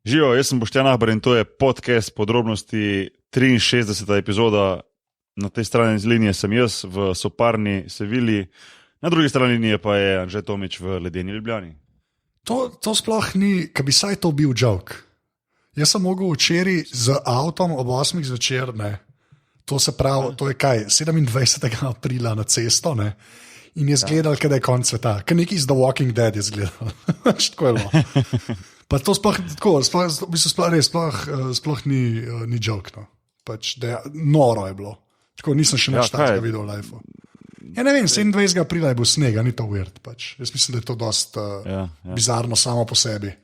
Živijo, jaz sem Boštjan Ahbar in to je podcast podrobnosti 63. epizoda. Na tej strani z linije sem jaz v soparni Sevilji, na drugi strani linije pa je Anže Tomič v ledeni Ljubljani. To sploh ni, ka bi saj to bil joke. Jaz sem mogel včeraj z avtom ob 8. zvečer, ne. To se pravi, to je kaj, 27. aprila na cesto, ne. In je zgledal, kada je konc sveta. Kaj neki iz The Walking Dead je zgledal. Tako je bilo. Pa to sploh ni joke, no. Pač, noro je bilo. Tako nisem še nič takega videl v lifeu. Ja, ne vem, 27. aprila je bil sneg, ni to weird. Pač. Jaz mislim, da je to dost bizarno samo po sebi.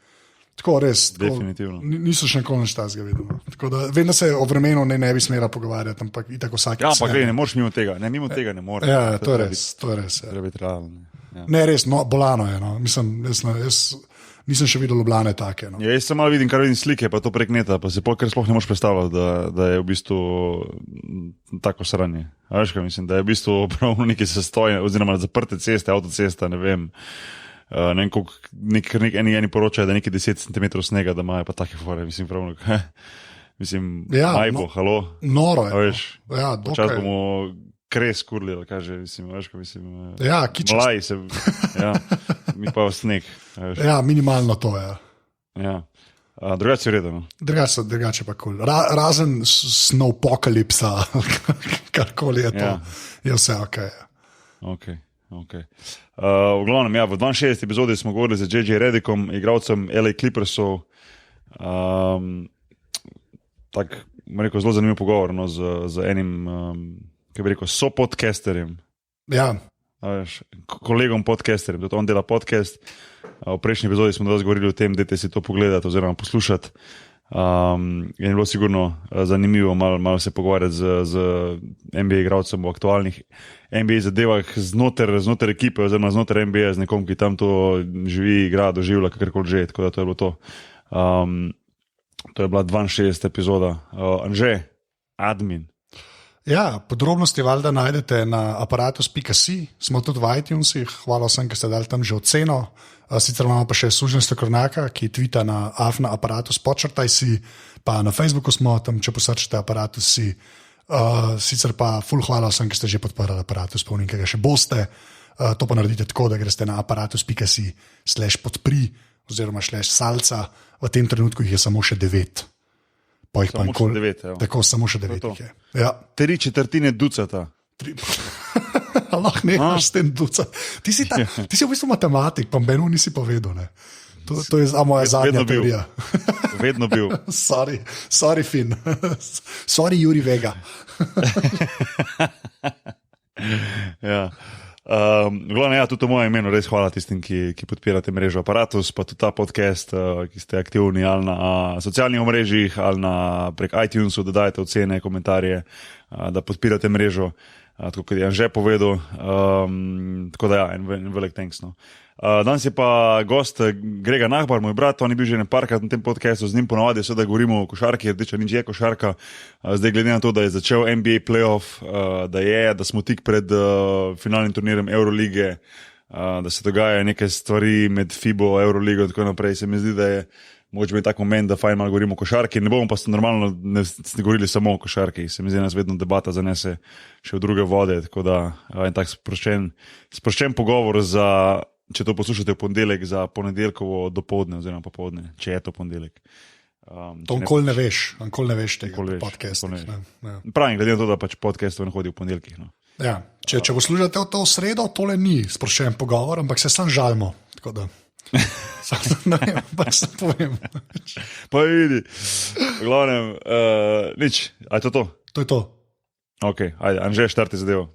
Tako res, definitivno. Nisem še nikoli nič takega videl. Tako da, vem, da se o vremenu ne bi smela pogovarjati, ampak itak vsak. Ja, ampak ne moreš mimo tega, mimo tega ne moreš. Ja, to je res. Treba biti realno. Ja. Ne, res, no, bolano je, no. Mislim, jaz nisem še videl Ljubljane take. No. Ja, jaz sem malo vidim, kar vidim slike, pa to prek neta, pa se kar sploh ne moreš predstavljati, da je v bistvu tako sranje. Veš kaj mislim, da je v bistvu prav neki sestoj, oziroma zaprte ceste, avtocesta, ne vem. Ne vem, eni poročajo, da je nekaj 10 cm snega, da imajo pa take fore, mislim, pravno. Mislim, ja, majbo, halo. Noro je. Veš, ja, počas bomo kres kurli, ali kaže, mislim, veš, ko mislim. Ja, kičast. Mlaj se, ja, mi pa sneg. Veš. Ja, minimalno to je. Ja. Drugače je redno. Drugače pa kul. Razen snowpokalipsa, karkoli je to, je vse ok. Okay. V glavnem, ja, v 62. epizodi smo govorili z J.J. Redickom, igralcem LA Clippersov. Tak, rekel, zelo zanimiv pogovor, no, z enim, kaj bi rekel, sopodcasterjem. Ja. Kolegom podcasterjem, tudi on dela podcast. V prejšnji epizodi smo govorili o tem, dajte si to pogledati oziroma poslušati. In je bilo sigurno zanimivo malo se pogovarjati z NBA igralcem v aktualnih NBA zadevah znotraj ekipe oziroma znotraj NBA z nekom, ki tam to živi, igra, doživlja, kakorkoli že, tako da to je bilo to. To je bila 62. epizoda. Anže, admin. Ja, podrobnosti valjda najdete na aparatus.si, smo tudi v iTunesih, hvala vsem, ki ste dali tam že oceno. Sicer imamo pa še Sužnjasta Kornaka, ki tvita na @aparatus, si, pa na Facebooku smo tam, če posrčite aparatus.si. Sicer pa ful hvala vsem, ki ste že podprli aparatus, pa nekaj še boste. To pa naredite tako, da greste na aparatus.si/podpri oziroma /salca. V tem trenutku jih je samo še 9. Samo še 9, tako, samo še 9 jih je. Ja. 3/4 ducata. Lahko nemaš s tem ducat. Ti si v bistvu matematik, pa menu nisi povedal. Ne? To je moja zadnja teorija. Vedno bil. Sorry Finn. Sorry Juri Vega. Ja. Glavno, ja, tudi v mojem imenu res hvala tistim, ki podpirate mrežo Aparatus, pa tudi ta podcast, ki ste aktivni ali na socialnih omrežjih ali prek iTunesu, da dajete ocene, komentarje, da podpirate mrežo, tako kot je Anže povedal. Tako da ja, en velik thanks. No. Danes je pa gost Grega Nahbar, moj brat, on je bil že parkrat na tem podcastu, z njim ponavadi da govorimo o košarki, rdeča nič je košarka. Zdaj glede na to, da je začel NBA playoff, da smo tik pred finalnim turnirjem Eurolige, da se dogajajo neke stvari med FIBO, Euroligo in tako naprej, se mi zdi, da je mogoče biti tak moment, da fajn malo govorimo o košarki. Ne bomo pa normalno ne govorili samo o košarki, se mi zdi, nas vedno debata zanese še v druge vode, tako da en tak sproščen pogovor za, če to poslušate v ponedeljek, za ponedeljkovo dopoldne oziroma popoldne, če je to ponedeljek. To nikoli ne veš tega podcasta. Pravim, glede na to, da pač podcastov ne hodi v ponedeljkih. No. Ja, če poslušate to v sredo, tole ni sproščen pogovor, ampak se sam žalimo. Tako da. Ne vem, pač se povem. Pa vidi, v glavnem, nič, a je to? To je to. Ok, ajde, Anže, štarti zadevo.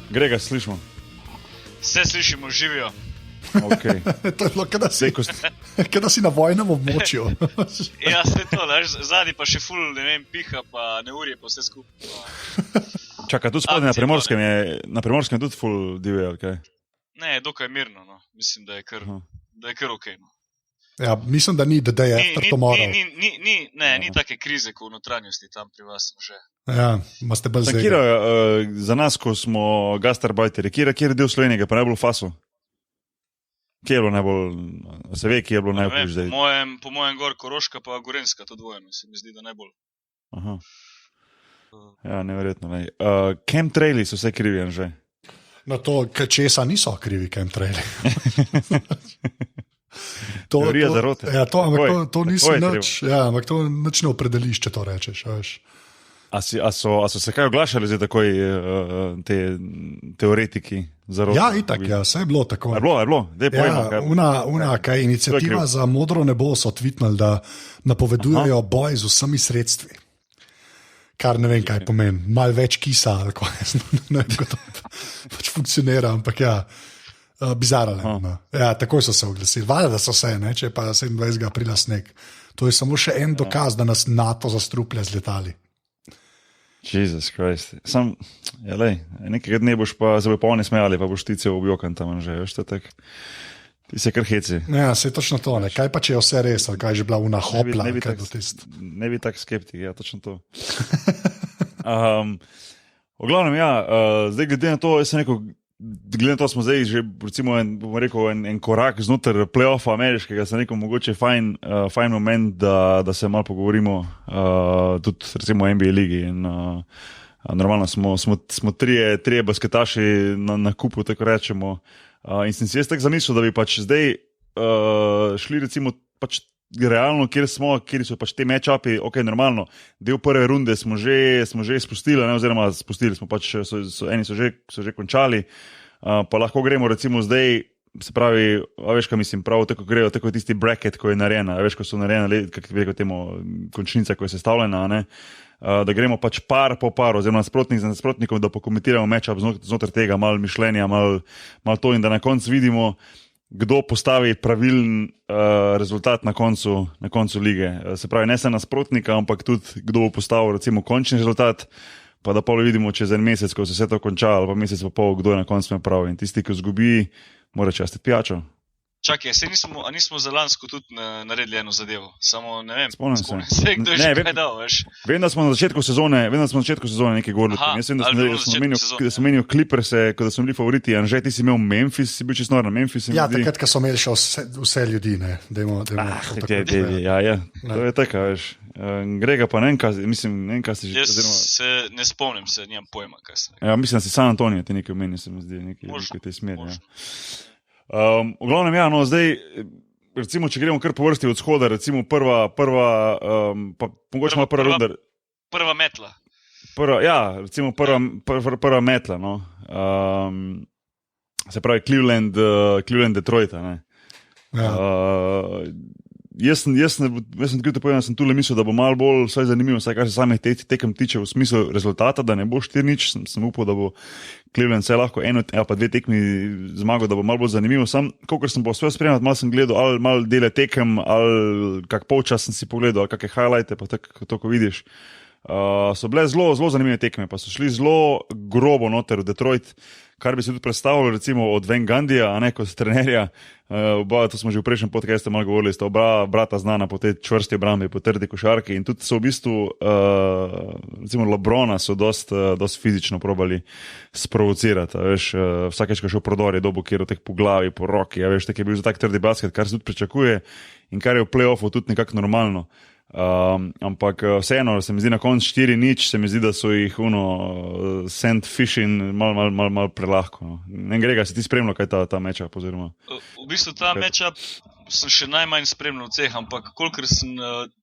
Grega, slišimo? Vse slišimo, živijo. Okay. To je bilo, kada si na vojnem območju. Ja, se to, zadnji pa še ful, ne vem, piha, pa neurje pa vse skupaj. Čaka, tudi spodaj na Primorskem je tudi ful divje, ali kaj? Ne, dokaj mirno. No. Mislim, da je kar ok. No. Ja, mislim, da ni, da je to moral. Ni take krize, kot v notranjosti tam pri vas že. Ja, imate bolj Kira, za nas, ko smo gastarbajteri, kjer del Slovenije pa najbolj faso? Kje je bilo najbolj, se ve, kje je bilo najbolj zdaj? Po mojem gor Koroška pa Gorenjska, to dvojeno, se mi zdi, da najbolj. Aha. Ja, neverjetno. Ne. Chemtraili so vse krivi, že. No to, česa niso krivi chemtraili. Teorija zarote. Ja, to niso nič, ja, ampak to nič ne opredeliš, če to rečeš, veš. A so se kaj oglašali zdaj takoj te teoretiki zarote? Ja, itak, ja, vse je bilo tako. Je bilo? Dej pojma. Ja, kaj iniciativa za modro nebo so tweetnali, da napovedujejo boj z vsemi sredstvi. Kar ne vem, kaj pomeni. Mal več kisa, ali kaj, ne vem, kako to pač funkcionira, ampak ja. Bizarno. Ja, takoj so se oglasili. Valjda, da so se, ne, če pa 27. aprila sneg. To je samo še en dokaz, da nas NATO zastruplja z letali. Jezus Krist. Nekega dne boš pa se bo polni smejali, pa boš ti cel objokan tam že, veš, to tak. Ti se kar heci. Ja, se je točno to, ne. Kaj pa, če je vse res, ali kaj je že bila una hopla? Ne bi tak skeptik, ja, točno to. V glavnem, ja, zdaj glede na to, jaz sem rekel, glede na to smo zdaj že, recimo, en korak znotraj play-offa ameriškega, sem rekel, mogoče fajn moment, da se malo pogovorimo tudi recimo o NBA ligi. In, normalno smo trije basketaši na kupu, tako rečemo. In sem si jaz tako zamislil, da bi pač zdaj šli recimo pač realno, kjer so pač te match-upi, ok, normalno, del prve runde smo že spustili, ne, oziroma spustili smo pač, eni so že končali, pa lahko gremo recimo zdaj, se pravi, veš, kaj mislim, prav tako grejo, tako tisti bracket, ko je narejena, veš, ko so narejena, kako bi rekel temu, končnica, ko je sestavljena, ne, da gremo pač par po par, oziroma nasprotnik za nasprotnikom, da pokomentiramo match-up znotraj tega, malo mišljenja, malo to, in da na koncu vidimo, kdo postavi pravilen rezultat na koncu lige. Se pravi, ne samo nasprotnika, ampak tudi kdo bo postavil recimo končni rezultat, pa da pol vidimo čez en mesec, ko se vse to konča, ali pa mesec pa pol, kdo je na koncu imel prav. In tisti, ki izgubi, mora častiti pijačo. Čakaj, nismo za lansko tudi naredili eno zadevo, samo ne vem. Spomnim se, kdo je že kaj dal, veš. Vem, da smo na začetku sezone nekaj govorili. Jaz vem, da smo menil Clippers, ko da smo bili favoriti, Anže, ti si imel Memphis, si bil čisto nor na Memphis. Ja, takrat, ko so imeli še vse ljudi, ne. Ja, to je tako, veš. Grega pa ne vem, kaj si že... Jaz se ne spomnim, nimam pojma, kaj se. Ja, mislim, da si San Antonio, ti nekaj meni, se mi zdi, nekaj te smeri. V glavnem, ja, no, zdaj, recimo, če gremo kar po vrsti od shoda, recimo prva pa mogoče malo prva runda. Prva metla. Recimo prva metla, no. Se pravi Cleveland Detroit, ne. Ja. Jaz sem tako povedal, sem tule mislil, da bo malo bolj vsaj zanimivo, vsaj kar se samih tekem tiče v smislu rezultata, da ne bo 4-0, sem upal, da bo Cleveland vsaj lahko eno pa dve tekmi zmagal, da bo malo bolj zanimivo. Sam, kolikor sem bo uspel spremljati, malo sem gledal, ali malo dele tekem, ali kak polčas sem si pogledal, ali kakšne highlighte, pa tako, ko vidiš. So bile zelo zanimive tekme, pa so šli zelo grobo noter v Detroit, kar bi se tudi predstavljalo recimo od Van Gandija, a ne kot trenerja. Oba, to smo že v prejšnjem podcastu malo govorili, sta oba brata znana po tej čvrsti obrambi, po trdi košarki in tudi so v bistvu recimo LeBrona so dost fizično probali sprovocirati, veš, vsakeč, ko šel prodor je dobil kjer od teh po glavi, po roki, veš, tak je bil za tak trdi basket, kar se tudi pričakuje in kar je v play-offu tudi nekako normalno. Ampak vseeno se mi zdi na koncu 4-0, se mi zdi, da so jih sand fishing mal prelahko. No. Ne Grega, si ti spremljal kaj ta matchup oziroma? V bistvu ta matchup sem še najmanj spremljal vseh, ampak kolikor sem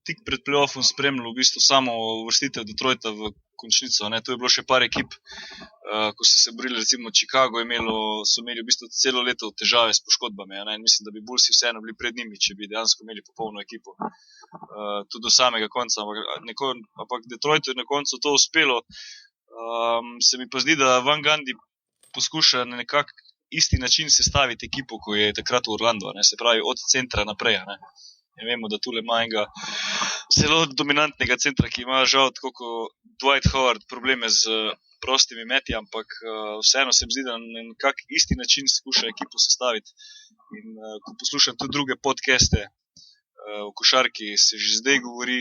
tik pred play-offom spremljal v bistvu samo uvrstitev Detroita v končnico, ne, tu je bilo še par ekip, ko so se borili, recimo Chicago so imeli v bistvu celo leto težave s poškodbami, ne, in mislim, da bi Bullsi vseeno bili pred njimi, če bi dejansko imeli popolno ekipo. Tudi do samega konca, ampak Detroitu je na koncu to uspelo. Se mi pa zdi, da Van Gundy poskuša na nekak isti način sestaviti ekipo, ko je takrat v Orlando, ne, se pravi od centra naprej. Ne. In vemo, da tule ima enega zelo dominantnega centra, ki ima žal tako kot Dwight Howard probleme z prostimi meti, ampak vseeno se mi zdi, da na nekak isti način skuša ekipo sestaviti. In ko poslušam tudi druge podcaste v košarki, se že zdaj govori,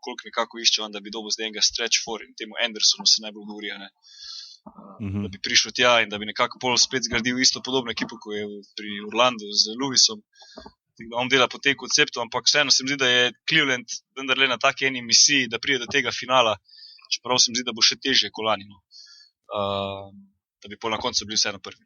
koliko nekako išče on, da bi dobil zdaj enega stretch four, in temu Andersonu se najbolj govori, ne? Da bi prišel tja in da bi nekako pol spet zgradil isto podobno ekipo, kot je pri Orlandu z Lewisom. On dela po tem konceptu, ampak vseeno se mi zdi, da je Cleveland vendarle na taki eni misiji, da pride do tega finala, čeprav se mi zdi, da bo še težje kot lani, no. Da bi pol na koncu bili vseeno prvi.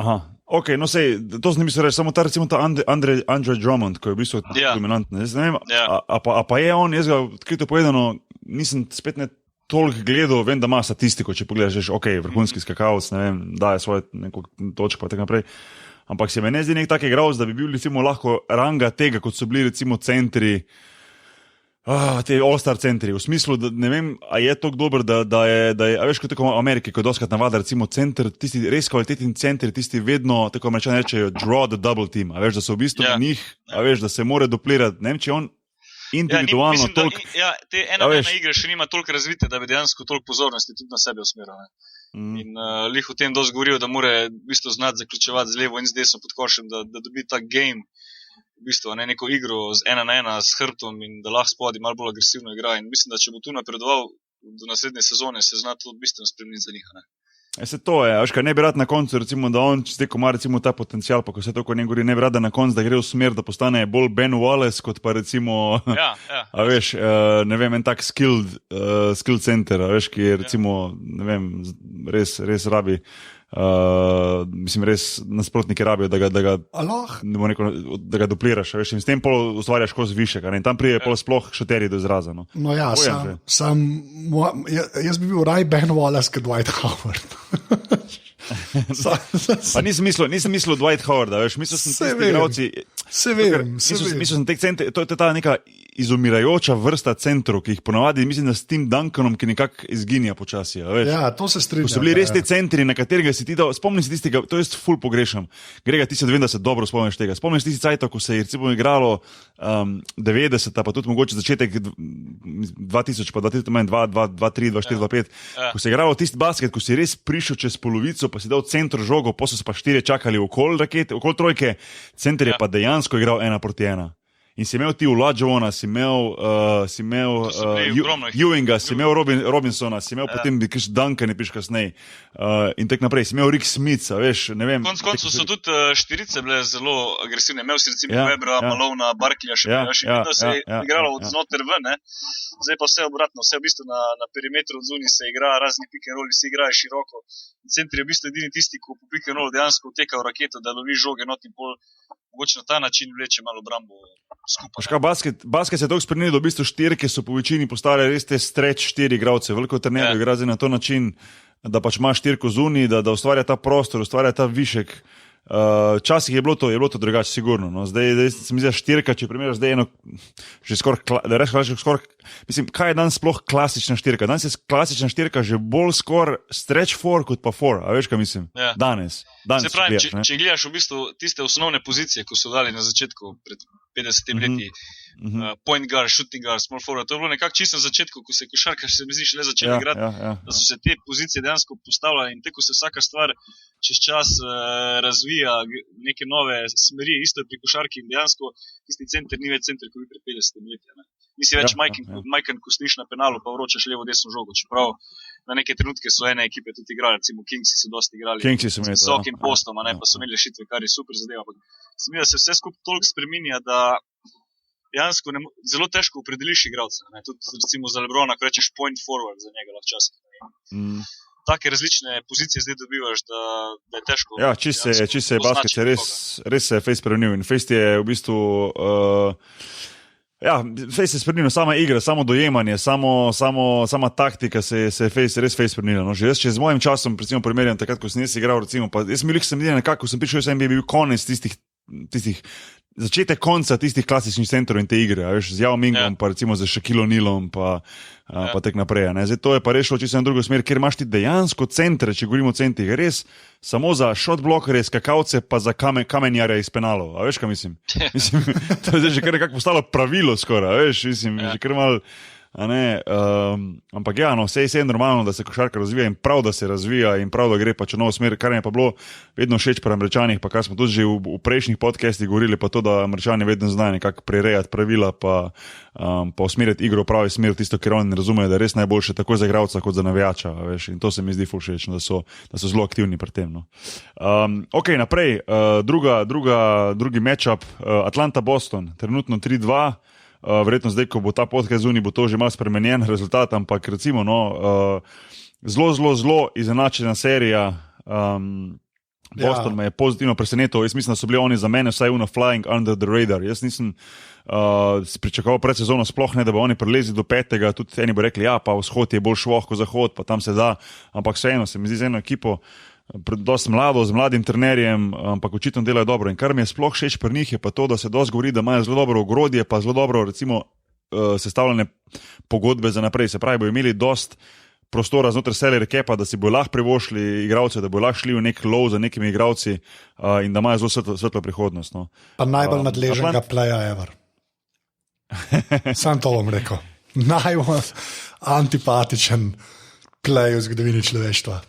Aha, ok, no sej, to sem mislil reči, samo ta recimo ta Andre Drummond, ko je v bistvu dominantni. Jaz ne vem, a pa je on, jaz ga odkrito povedano, nisem spet ne toliko gledal, vem, da ima statistiko, če pogledaš, ok, vrhunski skakalec, ne vem, daje svoje neko točko pa tako naprej, ampak se me ne zdi nek tak igralec, da bi bil recimo lahko ranga tega, kot so bili recimo centri, te all-star centri, v smislu, da ne vem, a je toliko dober, da je, a veš, kot tako v Ameriki, ko je doskrat navada, recimo center, tisti res kvalitetni centri, tisti vedno, tako američani rečejo, draw the double team, a veš, da so v bistvu njih, a veš, da se more duplirati, ne vem, če on individualno toliko... Te ena igre še nima toliko razvite, da bi dejansko toliko pozornosti tudi na sebe usmeril. In lih o tem dosti govorijo, da more v bistvu znati zaključevati z levo in z desno pod košem, da dobi ta game, v bistvu, neko igro z 1-1 s hrbtom in da lahko spodi malo bolj agresivno igra. In mislim, da če bo tu napredoval do naslednje sezone, se zna to bistveno spremeniti za njih. Se to je, veš kaj, ne bi rad na koncu, recimo, da on, če ko ima recimo ta potencial, pa ko se to, ko ne govori, ne bi rad na koncu, da gre v smer, da postane bolj Ben Wallace, kot pa recimo, a veš, ne vem, en tak skill center, a veš, ki je recimo, ne vem, res rabi, mislim, res nasprotniki rabijo, da ga dupliraš, veš, in s tem pol ustvarjaš koz višek, in tam prije pol sploh šoterji do izraza. No ja, jaz bi bil raj Ben Wallace kot Dwight Howard. Pa nisem mislil Dwight Howard, veš, mislil sem tisti igralci. Mislil sem tek centri, to je ta neka izumirajoča vrsta centrov, ki jih ponavadi, mislim, da s Tim Duncanom, ki nekako izginja počasi, veš. Ja, to se strinjam. Ko so bili res te centri, na katerega si ti dal, spomnim si tistega, to jaz ful pogrešam. Grega, ti se vem, da se dobro spomniš tega. Spomniš tisti cajt, ko se je recimo igralo 90, pa tudi mogoče začetek 2000, pa 2002, 2003, 2004, 2005, ko se je igralo tisti basket, ko si res prišel čez polovico, pa si dal centru žogo, posle so pa 4 čakali okoli trojke, center je pa dejansko igral 1-1. In si imel ti Olajuwona, si imel Ewinga, si imel Robinsona, si imel potem Duncan, piš kasneje, in tak naprej. Si imel Rick Smith, veš, ne vem. Koncu so tudi štirice bile zelo agresivne. Imel si recimo Webera, Malona, Barkleyja, še da se je igralo od znoter ven, ne. Zdaj pa vse obratno, vse v bistvu na perimetru od zunaj se igra, razni pick and rolli se igrajo široko. Centri je v bistvu edini tisti, ko po pick and rollu dejansko uteka v raketo, da lovi žoge not in pol. Mogoče na ta način vleče malo obrambo skupaj. Basket se je toliko spremenil, da v bistvu štirke so po večini postale res te stretch 4 igralce. Veliko trenerjev igra na to način, da pač ima štirko zunaj, da ustvarja ta prostor, ustvarja ta višek. Včasih je bilo to drugače, sigurno. No. Zdaj se mi zdi, štirka, če primerjaš zdaj eno, že skoraj, mislim, kaj je danes sploh klasična štirka? Danes je klasična štirka že bolj skoraj stretch 4 kot pa 4, a veš, kaj mislim? Danes. Se pravi, če gledaš v bistvu tiste osnovne pozicije, ko so dali na začetku pred 50 leti, point guard, shooting guard, small forward, to je bilo nekako čisto na začetku, ko se je košarka se mi zdi šele začela igrati, da so se te pozicije dejansko postavljale in tako se vsaka stvar čez čas razvija neke nove smeri, isto je pri košarki in dejansko tisti center ni več center, kot bi pred 50 leti. Nisi več majken, ko stojiš na penalu, pa vročaš levo desno žogo, čeprav na neke trenutke so ene ekipe tudi igrali, recimo Kingsi so dosti igrali z visokim postom, pa so imeli rešitve, kar je super zadeva. Se mi da se vse skupaj toliko spreminja, da dejansko zelo težko opredeliš igralca. Tudi recimo za LeBrona, ko rečeš point forward za njega včasih. Take različne pozicije zdaj dobivaš, da je težko. Ja, čisto se basket res se je face spremenil in face je v bistvu face se je spremenil, sama igra, samo dojemanje, sama taktika se je res face spremenila. No, že jaz, če z mojim časom, recimo primerjam takrat, ko sem jaz igral, recimo, pa jaz mi nekako, sem prišel, sem bil konec tistih začetek konca tistih klasičnih centrov in te igre, veš, z Yao Mingom, pa recimo z Shaquille O'Nealom, pa tek naprej. Zdaj, to je pa rešilo čisto na drugo smer, ker imaš ti dejansko centre, če govorimo o centrih, res samo za shot blokerje, skakavce, pa za kamenjare iz penalov. A veš, kaj mislim? To je že kar nekako postalo pravilo skoraj, veš, mislim, že kar malo. Ampak ja, no, vse je normalno, da se košarka razvija in prav, da se razvija in prav, da gre pač v novo smer, kar je pa bilo vedno všeč pri Američanih, pa kar smo tudi že v prejšnjih podcastih govorili, pa to, da Američani vedno znajo nekako prirejati pravila, pa usmeriti igro v pravi smer, tisto, ker oni ne razumejo, da je res najboljše tako za igralca kot za navijača, veš, in to se mi zdi ful všeč, da so zelo aktivni pri tem. No. Ok, naprej, drugi matchup, Atlanta-Boston, trenutno 3-2. Verjetno zdaj, ko bo ta podcast zunaj, bo to že malo spremenjen rezultat, ampak recimo, zelo izenačena serija. Boston me je pozitivno presenetil. Jaz mislim, da so bili oni za mene vsaj flying under the radar. Jaz nisem pričakoval pred sezono sploh ne, da bo oni prilezli do 5. Tudi eni bo rekli, ja, pa vzhod je bolj švoh kot zahod, pa tam se da, ampak vseeno se mi zdi z eno ekipo, dosti mlado, z mladim trenerjem, ampak očitno delajo dobro. In kar mi je sploh všeč pri njih je pa to, da se dosti govori, da imajo zelo dobro ogrodje, pa zelo dobro recimo sestavljene pogodbe za naprej. Se pravi, bojo imeli dosti prostora znotraj salary capa, da si bojo lahko privošli igralce, da bojo lahko šli v nek lov za nekimi igralci in da imajo zelo svetlo prihodnost. No. Pa najbolj nadležnega playa ever. Sam to bom rekel. Najbolj antipatičen play v zgodovini človeštva.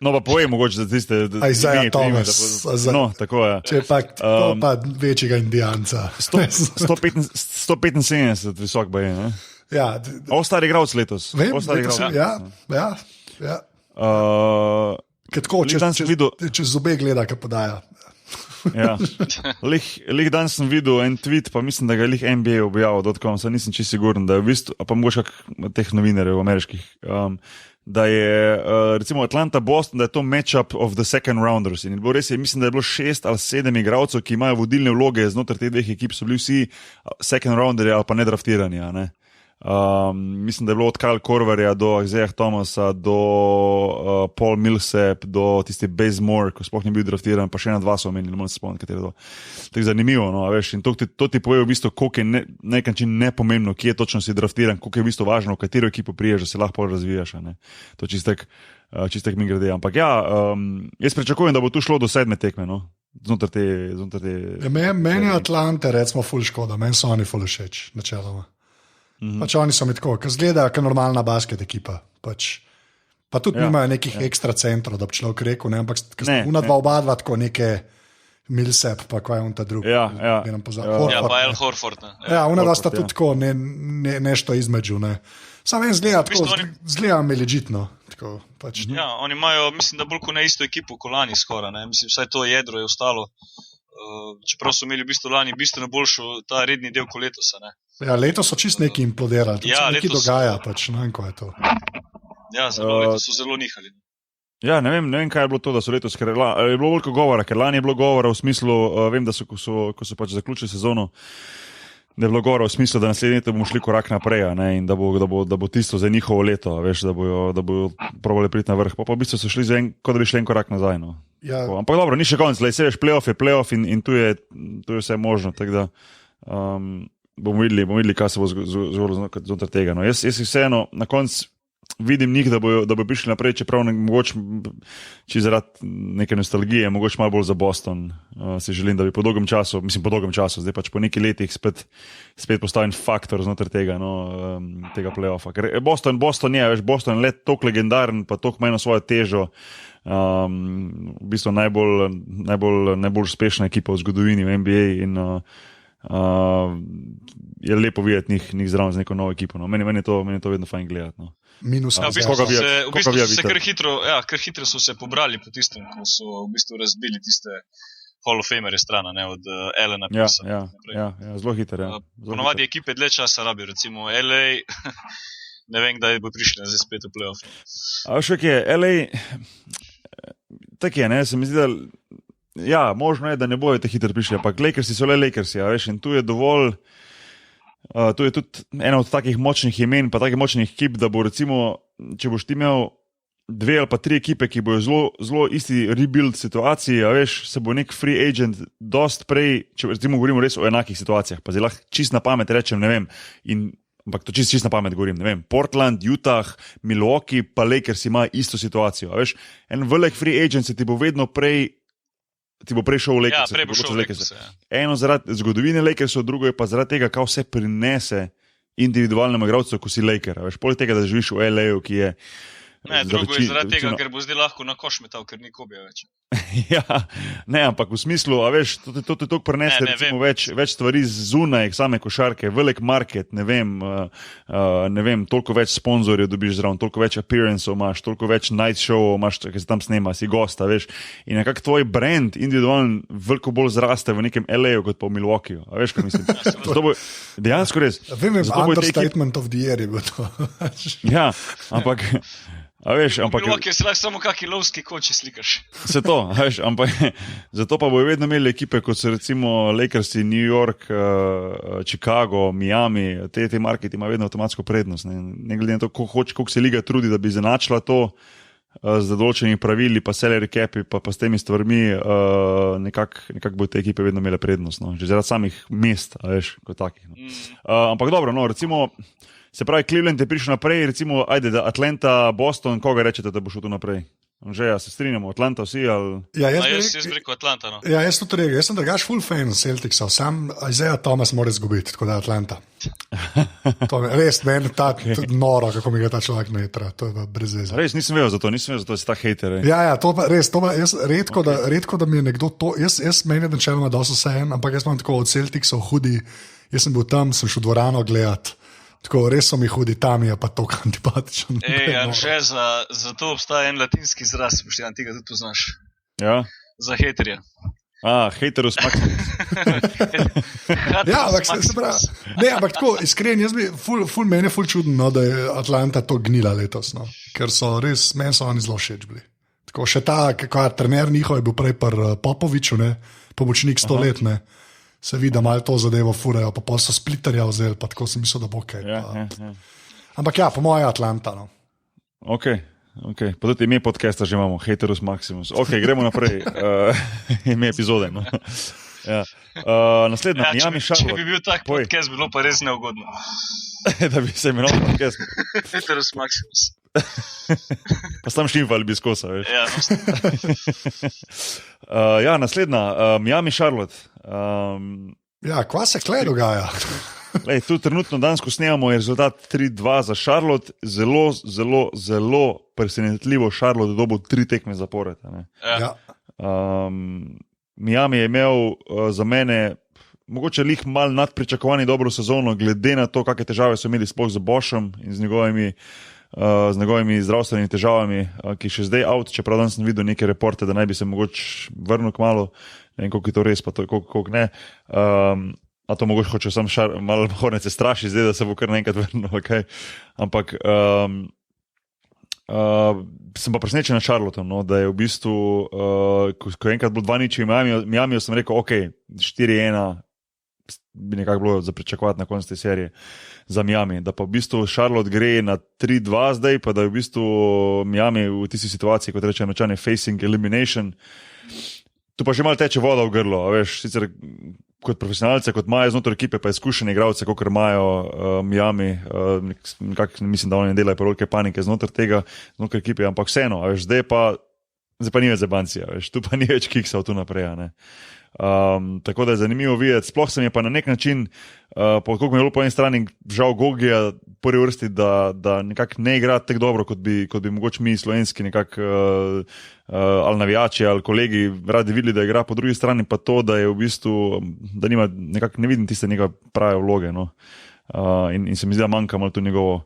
No, pa povej mogoče za tiste... Isaiah Thomas. No, tako je. Če pa večjega indijanca. 175 visok ba je, ne? Ja. Ostar igralc letos. Vem, ja. Tako, če zobe gleda, kaj podaja. Ja. Lih dan sem videl en tweet, pa mislim, da ga je lih NBA objavil, sem nisem čisto siguren, da je v bistvu, pa mogoče teh novinarjev ameriških, da je recimo Atlanta-Boston, da je to matchup of the second rounders. In res je, mislim, da je bilo 6 ali 7 igralcev, ki imajo vodilne vloge znotraj teh dveh ekip, so bili vsi second rounderi ali pa nedraftirani. Ne? Mislim, da je bilo od Kyle Korverja do Isaiah Thomasa, do Paul Millsap, do tisti Bazemore, ko sploh ni bil draftiran, pa še ena dva so omenili, ne morem se spomniti, katero to. Tako zanimivo, no, veš, in to ti pove v bistvu, koliko je nekaj nepomembno, kje točno si draftiran, koliko je v bistvu važno, v katero ekipo priješ, da se lahko razvijaš. Ne? To čistek mi grede. Ampak ja, jaz pričakujem, da bo tu šlo do 7. tekme, no. Znotraj te... Meni je Atlante, recimo, ful škoda, meni so oni ful všeč, načeloma. Pač oni so mi tako, ki zgledajo kot normalna basket ekipa. Pa tudi nimajo nekih ekstra centrov, da bi človek rekel, ne, ampak oba dva tako neke Millsap, pa kaj je on ta drugi. Ja, pa El Horford. Ja, ona dva sta tudi tako nešto između. Ne. Sam en zgleda me ležitno. Ja, oni imajo, mislim, da bolj kot ne isto ekipo kolani skoraj. Mislim, vsaj to jedro je ostalo. Čeprav so imeli v bistvu lani bistveno boljšo ta redni del kot letos. Ja, letos so čist neki implodirali, ja, nekaj dogaja, pač, ne vem, ko je to. Ja, letos so zelo nihali. Ja, ne vem, kaj je bilo to, da so letos, ker je bilo veliko govora, ker lani je bilo govora v smislu, vem, da so, ko so pač zaključili sezono, da je bilo govora v smislu, da naslednje leto bomo šli korak naprej, ne, in da bo tisto za njihovo leto, veš, da bojo probali priti na vrh, pa v bistvu so šli kot da bi šli en korak nazaj, no. Ja. Ampak dobro, ni še konc, se veš, playoff in tu je vse možno, tako da bomo videli, kaj se bo zgodilo znotraj tega. No, jaz vseeno na koncu vidim njih, da bojo prišli naprej, čeprav mogoče, če zaradi neke nostalgije, mogoče malo bolj za Boston. Si želim, da bi po dolgem času, zdaj pač po nekaj letih spet postavljen faktor znotraj tega, tega playoffa. Ker Boston je, veš, Boston je let toliko legendaren, pa toliko ima svojo težo. V bistvu najbolj uspešna ekipa v zgodovini v NBA in je lepo videti njih zraven z neko novo ekipo. No. Meni je to vedno fajn gledati. No. Minus. Ja, v bistvu so se kar hitro so se pobrali po tistem, ko so v bistvu razbili tiste Hall of Famere strana, ne, od Allena Piercea. Ja, zelo hitro. Ja. Ponovadi ekipe dlje časa rabijo, recimo LA, ne vem, kdaj bo prišli zdaj spet v playoff. A še kaj, LA, tako je, ne, se mi zdi, da ja, možno je, da ne bojo te hitro prišli, ampak Lakersi so le Lakersi, ja, veš, in tu je dovolj, tu je tudi ena od takih močnih imen, pa takih močnih ekip, da bo recimo, če boš ti imel 2 ali pa 3 ekipe, ki bojo zelo isti rebuild situaciji, a veš, se bo nek free agent dost prej, če recimo govorimo res o enakih situacijah, pa zdaj lahko čist na pamet rečem, ne vem, ampak to čist na pamet govorim, ne vem, Portland, Utah, Milwaukee, pa Lakers ima isto situacijo, a veš, en velik free agent se ti bo vedno prej šel v Lakers. Ja, prej bo šel v Lakers. Eno zaradi zgodovine Lakersov, drugo je pa zaradi tega, kaj vse prinese individualnemu igralcu, ko si Laker. Veš, poleg tega, da živiš v LA-u, ki je... Ne, drugo je zaradi tega, ker bo zdaj lahko na koš metal, ker ni Kobija več. Ja, ne, ampak v smislu, a veš, to ti toliko prenese recimo več stvari zunaj same košarke, velik market, ne vem, toliko več sponzorjev dobiš zraven, toliko več appearanceov imaš, toliko več night showov imaš, ki se tam snema, si gosta, veš, in nekako tvoj brand individualen veliko bolj zraste v nekem LA-u kot pa v Milwaukeeju, a veš, kaj mislim. Zato bo dejansko res. Vem, understatement of the year je bilo to. Ja, ampak... A veš, ampak... Milwaukee se lahko samo kaki lovski koči slikaš. Se to, veš, ampak zato pa bojo vedno imeli ekipe, kot so recimo Lakersi, New York, Chicago, Miami, te marketi ima vedno avtomatsko prednost. Ne glede na to, koliko se liga trudi, da bi zanačila to z določenimi pravili, pa salary capi, pa s temi stvarmi, nekako bojo te ekipe vedno imele prednost. No? Že zaradi samih mest, a veš, kot takih. No? Ampak dobro, no, recimo... Se pravi, Cleveland je prišel naprej, recimo, da Atlanta, Boston, koga rečete, da bo šel tu naprej? Že, ja, se strinjamo, Atlanta vsi, ali... Ja, jaz bi rekel Atlanta, no. Ja, jaz tudi rekel, jaz sem drugač full fan Celticsa, sam Isaiah Thomas mora izgubiti, tako da Atlanta. To je res, meni ta noro, kako mi ga ta človek ne tra, to je brez veze. Res, nisem vedel za to, da si ta hater. Ja, to pa res, jaz redko, da mi je nekdo to, jaz meni je načeloma dosti vseeno, ampak jaz imam tako od Celticsov hudi, jaz sem bil tam, sem šel v dvorano gledat. Tako, res so mi hudi, tam je pa tako antipatičen. Anže, za to obstaja en latinski izraz, Boštjan, ti ga tudi poznaš. Ja? Za haterja. Haterus maximus. Ja, ampak se pravi. Ne, ampak tako, iskren, jaz bi, meni je ful čudno, no, da je Atlanta to gnila letos, no. Ker so res, meni so oni zelo všeč bili. Tako, še ta, trener njihov je bil prej Popoviču, ne, pomočnik 100 let, ne. Se vidi, da malo to zadevo furajo, pa so Splitterja vzeli, pa tako sem mislil, da bo kaj. Ja. Ampak ja, po moje Atlanta, no. Ok. Pa tudi ime podcasta že imamo, Haterus Maximus. Ok, gremo naprej. Ime epizode, no. Ja. Naslednja, Miami Charlotte. Če bi bil tak podcast, bilo pa res neugodno. Da bi se imenoval podcast. Haterus Maximus. Pa sam šimfali bi skosa, veš. Ja, ja, naslednja, Miami Charlotte. Ja, kva se kle dogaja? Lej, tu trenutno dansko snemamo, je rezultat 3-2 za Charlotte. Zelo presenetljivo Charlotte dobil 3 tekme zapored. Ja. Miami je imel za mene mogoče lih mal nadpričakovani dobro sezono, glede na to, kakšne težave so imeli sploh z Bošem in z njegovimi zdravstvenimi težavami, ki še zdaj out, čeprav danes sem videl neke reporte, da naj bi se mogoče vrnil kmalu, ne vem, koliko je to res, pa koliko ne. A to mogoče hoče sam malo hornece straši, zdaj, da se bo kar naenkrat vrnil, okay. Ampak sem pa presenečen na Charlotte, no, da je v bistvu, ko je enkrat bilo 2-0 v Miamiju, sem rekel, ok, 4-1 bi nekako bilo za pričakovati na koncu te serije za Miami, da pa v bistvu Charlotte gre na 3-2 zdaj, pa da je v bistvu Miami v tisti situaciji, kot reče Američani, facing elimination. Tu pa že malo teče voda v grlo, a veš, sicer kot profesionalce, kot imajo znotraj ekipe, pa izkušeni igralce, kot imajo Miami, nekako mislim, da oni ne delajo pa velike panike znotraj tega, znotraj ekipe, ampak vseeno, a veš, zdaj pa ni več zebancija, veš, tu pa ni več kiksal tu naprej, ne. Tako da je zanimivo videti, sploh se mi je pa na nek način, koliko mi je bilo po eni strani žal Gogija prvi vrsti, da nekako ne igra tako dobro, kot bi mogoče mi slovenski nekako ali navijači ali kolegi radi videli, da igra, po drugi strani pa to, da je v bistvu, da nima nekako ne vidim tiste njega prave vloge, no. In se mi zdi, da manjka malo tu njegova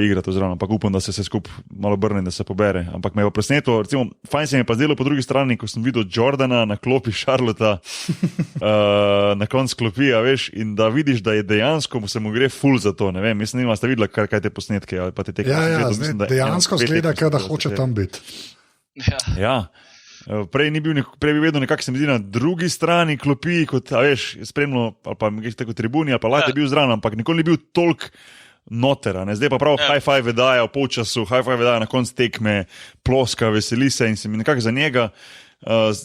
igra, ampak upam, da se vse skupaj malo obrne, da se pobere. Ampak me je pa presenetilo, recimo, fajn se mi je pa zdelo po drugi strani, ko sem videl Jordana na klopi Charlotta, na koncu klopi, veš, in da vidiš, da je dejansko se mu gre ful za to, ne vem, mislim, nima ste videla, kaj te posnetke ali pa te tekme. Ja, dejansko zgleda, da hoče tam biti. Ja. Prej bi vedno nekako se mi zdi na drugi strani klopi, kot, veš, spremljal, ali pa nekaj tako tribuni, ali pa lahko je bil zraven, ampak nikoli ni bil toliko notera. Zdaj pa prav high five dajo v polčasu, high five dajo na koncu tekme, ploska, veseli se in se mi nekako za njega.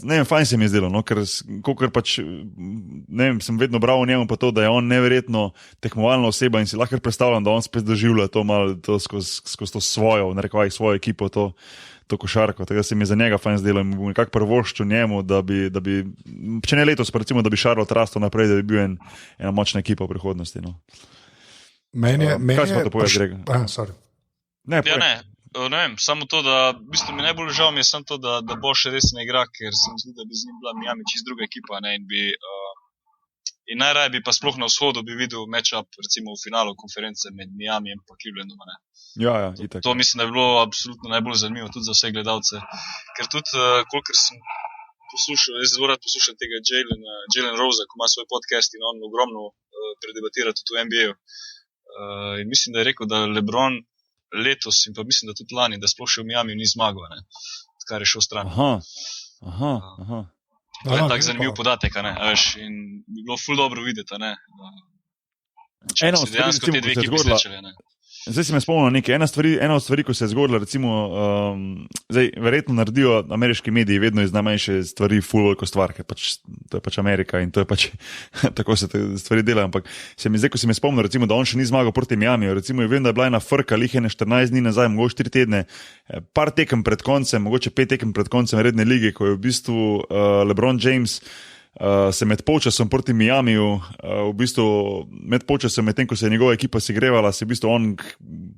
Ne vem, fajn se mi je zdelo, no, ker pač, ne vem, sem vedno bral o njemu pa to, da je on neverjetno tekmovalna oseba in si lahko predstavljam, da on spet doživlja to malo skozi to svojo, narekovaj svojo ekipo, to košarko. Tako da se mi je za njega fajn zdelo in bom nekako prvoščil njemu, da bi, če ne letos, pa recimo, da bi Charlotte rastel naprej, da bi bil ena močna ekipa v prihodnosti. No. Kaj smo to povedali, Greg? Ne vem, samo to, da v bistvu mi najbolj žal mi je samo to, da Boš res ne igra, ker se mi zdi, da bi z njim bila Miami čist druga ekipa, ne, in najraje bi pa sploh na vzhodu bi videl match-up recimo v finalu konference med Miami in pa Clevelandom, ne. Ja, itak. To mislim, da je bilo absolutno najbolj zanimivo tudi za vse gledalce, ker tudi, kolikor sem poslušal, jaz zelo rad poslušam tega Jalen Rosea, ko ima svoj podcast in on ogromno predebatira tudi v NBA-u. In mislim, da je rekel, da LeBron letos in pa mislim, da tudi lani, da sploh še v Miami ni zmagal, ne, kar je šel stran. Aha. To je tak zanimiv podatek, ne, veš, in bi bilo ful dobro videti, ne, če bi se dejansko te dve ekipi srečali, ne. Zdaj si me spomnil nekaj. Ena od stvari, ko se je zgodila, recimo, zdaj, verjetno naredijo ameriški mediji vedno iz najmanjše stvari ful veliko stvar, ker to je pač Amerika in to je pač, tako se te stvari delajo, ampak se mi zdaj, ko si me spomnil, recimo, da on še ni zmagal proti Miamiju, recimo, vem, da je bila ena frka lihene 14 dni nazaj, mogoče 4 tedne, par tekem pred koncem, mogoče 5 tekem pred koncem redne lige, ko je v bistvu LeBron James se med polčasom proti Miamiju, v bistvu med polčasom, medtem ko se je njegova ekipa segrevala, se je v bistvu on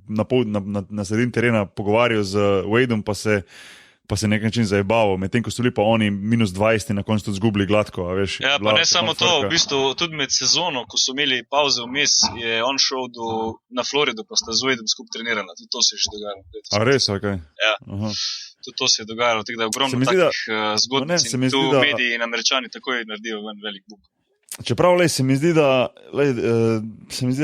na sredini terena pogovarjal z Wadeom, pa se nek način zajebaval, medtem ko so bili pa oni -20 in na koncu tudi zgubili gladko. Veš, ja, pa ne samo to, v bistvu tudi med sezono, ko so imeli pauze vmes, je on šel na Florido, pa sta z Wadeom skupaj trenirala. Tudi to se je še dogajalo. A res, ok. Ja. Aha. Tudi to se je dogajalo, tako da je ogromno takih zgodnic in tu mediji in Američani takoj naredijo ven velik buk. Čeprav, se mi zdi, da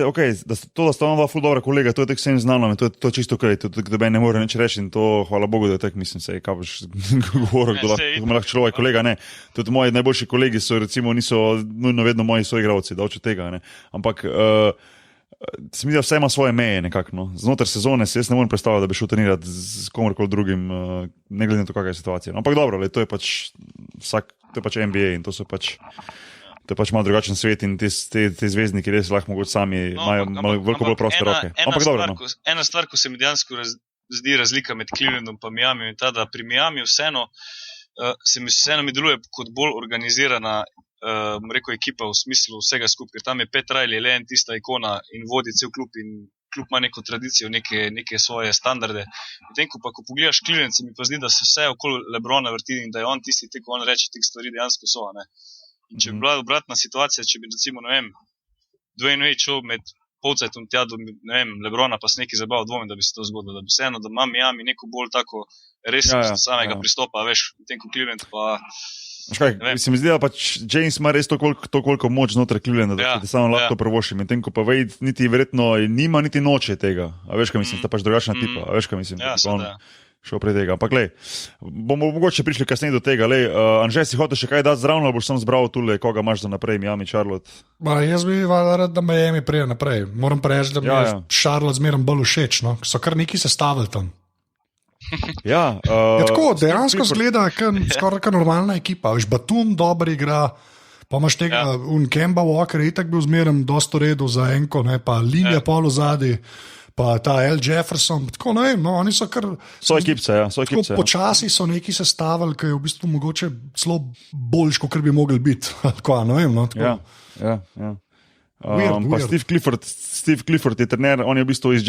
okay, da sta ona dva ful dobra kolega, to je tako vsem znano, to je čisto okej, to da ne more nič reči in to, hvala Bogu, da je tako, mislim, se je kaj boš govoril, da lahko človek kolega, ne. Tudi moji najboljši kolegi so, recimo, niso nujno vedno moji soigravci, da oče tega, ne. Ampak se mi zdi, da vse ima svoje meje nekako, no. Znotraj sezone se jaz ne morem predstavljati, da bi šel trenirati z komorkoli drugim, ne glede na to, kakšna je situacija. No, ampak dobro, to je pač NBA in to je pač malo drugačen svet in te zvezdniki res lahko mogoče sami imajo veliko bolj proste roke. Ena stvar, ko se mi dejansko zdi razlika med Clevelandom pa Miami, je ta, da pri Miami vseeno se mi vseeno deluje kot bolj organizirana rekel ekipa v smislu vsega skupaj, ker tam je Pat Riley, le en tista ikona in vodi cel klub in klub ima neko tradicijo, neke svoje standarde. Medtem ko pogledaš Cleveland, se mi pa zdi, da se vse okoli LeBrona vrti in da je on tisti, ko on reče, teh stvari dejansko so, ne. In če bi bila obratna situacija, če bi recimo, ne vem, Dwayne Wade šel med polcajtom tja do, ne vem, LeBrona pa s neki zabav dvomim, da bi se to zgodilo, da bi vseeno, da ima Miami neko bolj tako resnost samega pristopa, veš, medtem ko Cleveland pa se mi zdi, da pač James ima res toliko moč znotraj Clevelanda, da ti samo lahko prvoši, medtem ko pa Wade niti verjetno nima niti noče tega, a veš, kaj mislim, sta pač drugačna tipa, a veš, kaj mislim, šel pred tega, ampak lej, bomo mogoče prišli kasneje do tega, lej, Anže, si hotel še kaj dati zravno, ali boš sam zbral tule, koga imaš za naprej, Miami, Charlotte? Jaz bi rad, da Miami prije naprej, moram reči, da mi je Charlotte zmerom bolj všeč, no, so kar neki sestavili tam. Ja, tako, dejansko zgleda skoraj kot normalna ekipa. Veš, Batum dobro igra, pa imaš tega Kemba Walker, itak bil zmerem dosto redu za enko, ne, pa Lilja pol vzadi, pa ta L. Jefferson, tako ne vem, no, oni so kar... So ekipce. Počasi so neki sestavili, ki je v bistvu mogoče celo boljš, kot bi mogli biti. Tako, ne vem, no, tako. Ja. Pa Steve Clifford je trener, on je v bistvu iz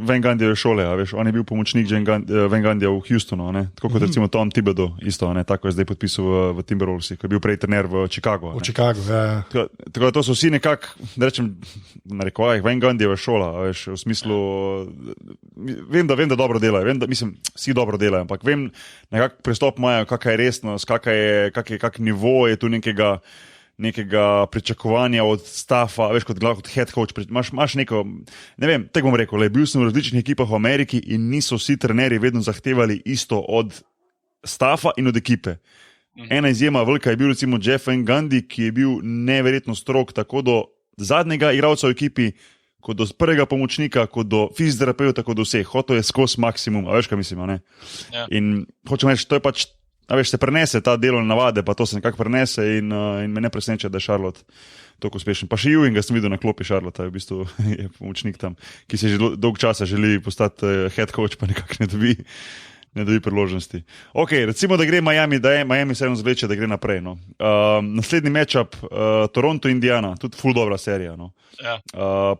Van Gandijeve šole, veš, on je bil pomočnik Van Gandija v Houstonu, ne? Tako kot recimo Tom Thibodeau, isto, ne? Tako je zdaj podpisal v Timberwolvesih, ko je bil prej trener v Chicagu. V Chicagu, ja. Tako da to so vsi nekako, da rečem, narekovaj, Van Gandijeva šola, veš, v smislu, vem, da dobro delajo, mislim, vsi dobro delajo, ampak vem, nekak pristop imajo, kakaj je resnost, kak nivo je tu nekega pričakovanja od staffa, veš, kot head coach, imaš neko, ne vem, tako bom rekel, bil sem v različnih ekipah v Ameriki in niso vsi trenerji vedno zahtevali isto od staffa in od ekipe. Ena izjema velika je bil recimo Jeff Van Gundy, ki je bil neverjetno strog tako do zadnjega igralca v ekipi, kot do prvega pomočnika, kot do fizioterapeuta, kot do vseh. Hotel je skozi maksimum, a veš, kaj mislim, ne? Ja. In hočem reči, to je pač, a veš, se prenese ta delovne navade, pa to se nekako prenese in me ne preseneča, da je Charlotte tako uspešen. Pa še Ewing, sem videl na klopi Charlotte, je v bistvu je pomočnik tam, ki se že dolg časa želi postati head coach, pa nekako ne dobi priložnosti. Ok, recimo, da gre Miami, da je Miami se eno zvleče, da gre naprej. No. Naslednji matchup, Toronto-Indiana, tudi ful dobra serija. No. Ja.